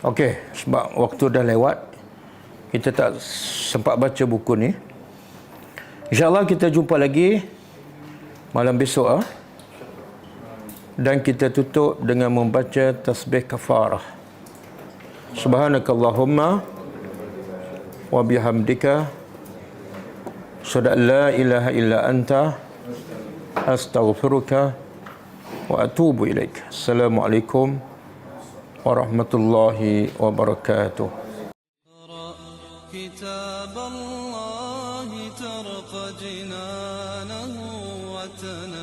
Okey, sebab waktu dah lewat, kita tak sempat baca buku ni. InsyaAllah kita jumpa lagi malam besok. Dan kita tutup dengan membaca tasbih kafarah. Subhanakallahumma wa bihamdika asyhadu an la ilaha illa anta astaghfiruka wa atubu ilaik. Assalamualaikum warahmatullahi wabarakatuh. كتاب الله ترق جنانه وتنام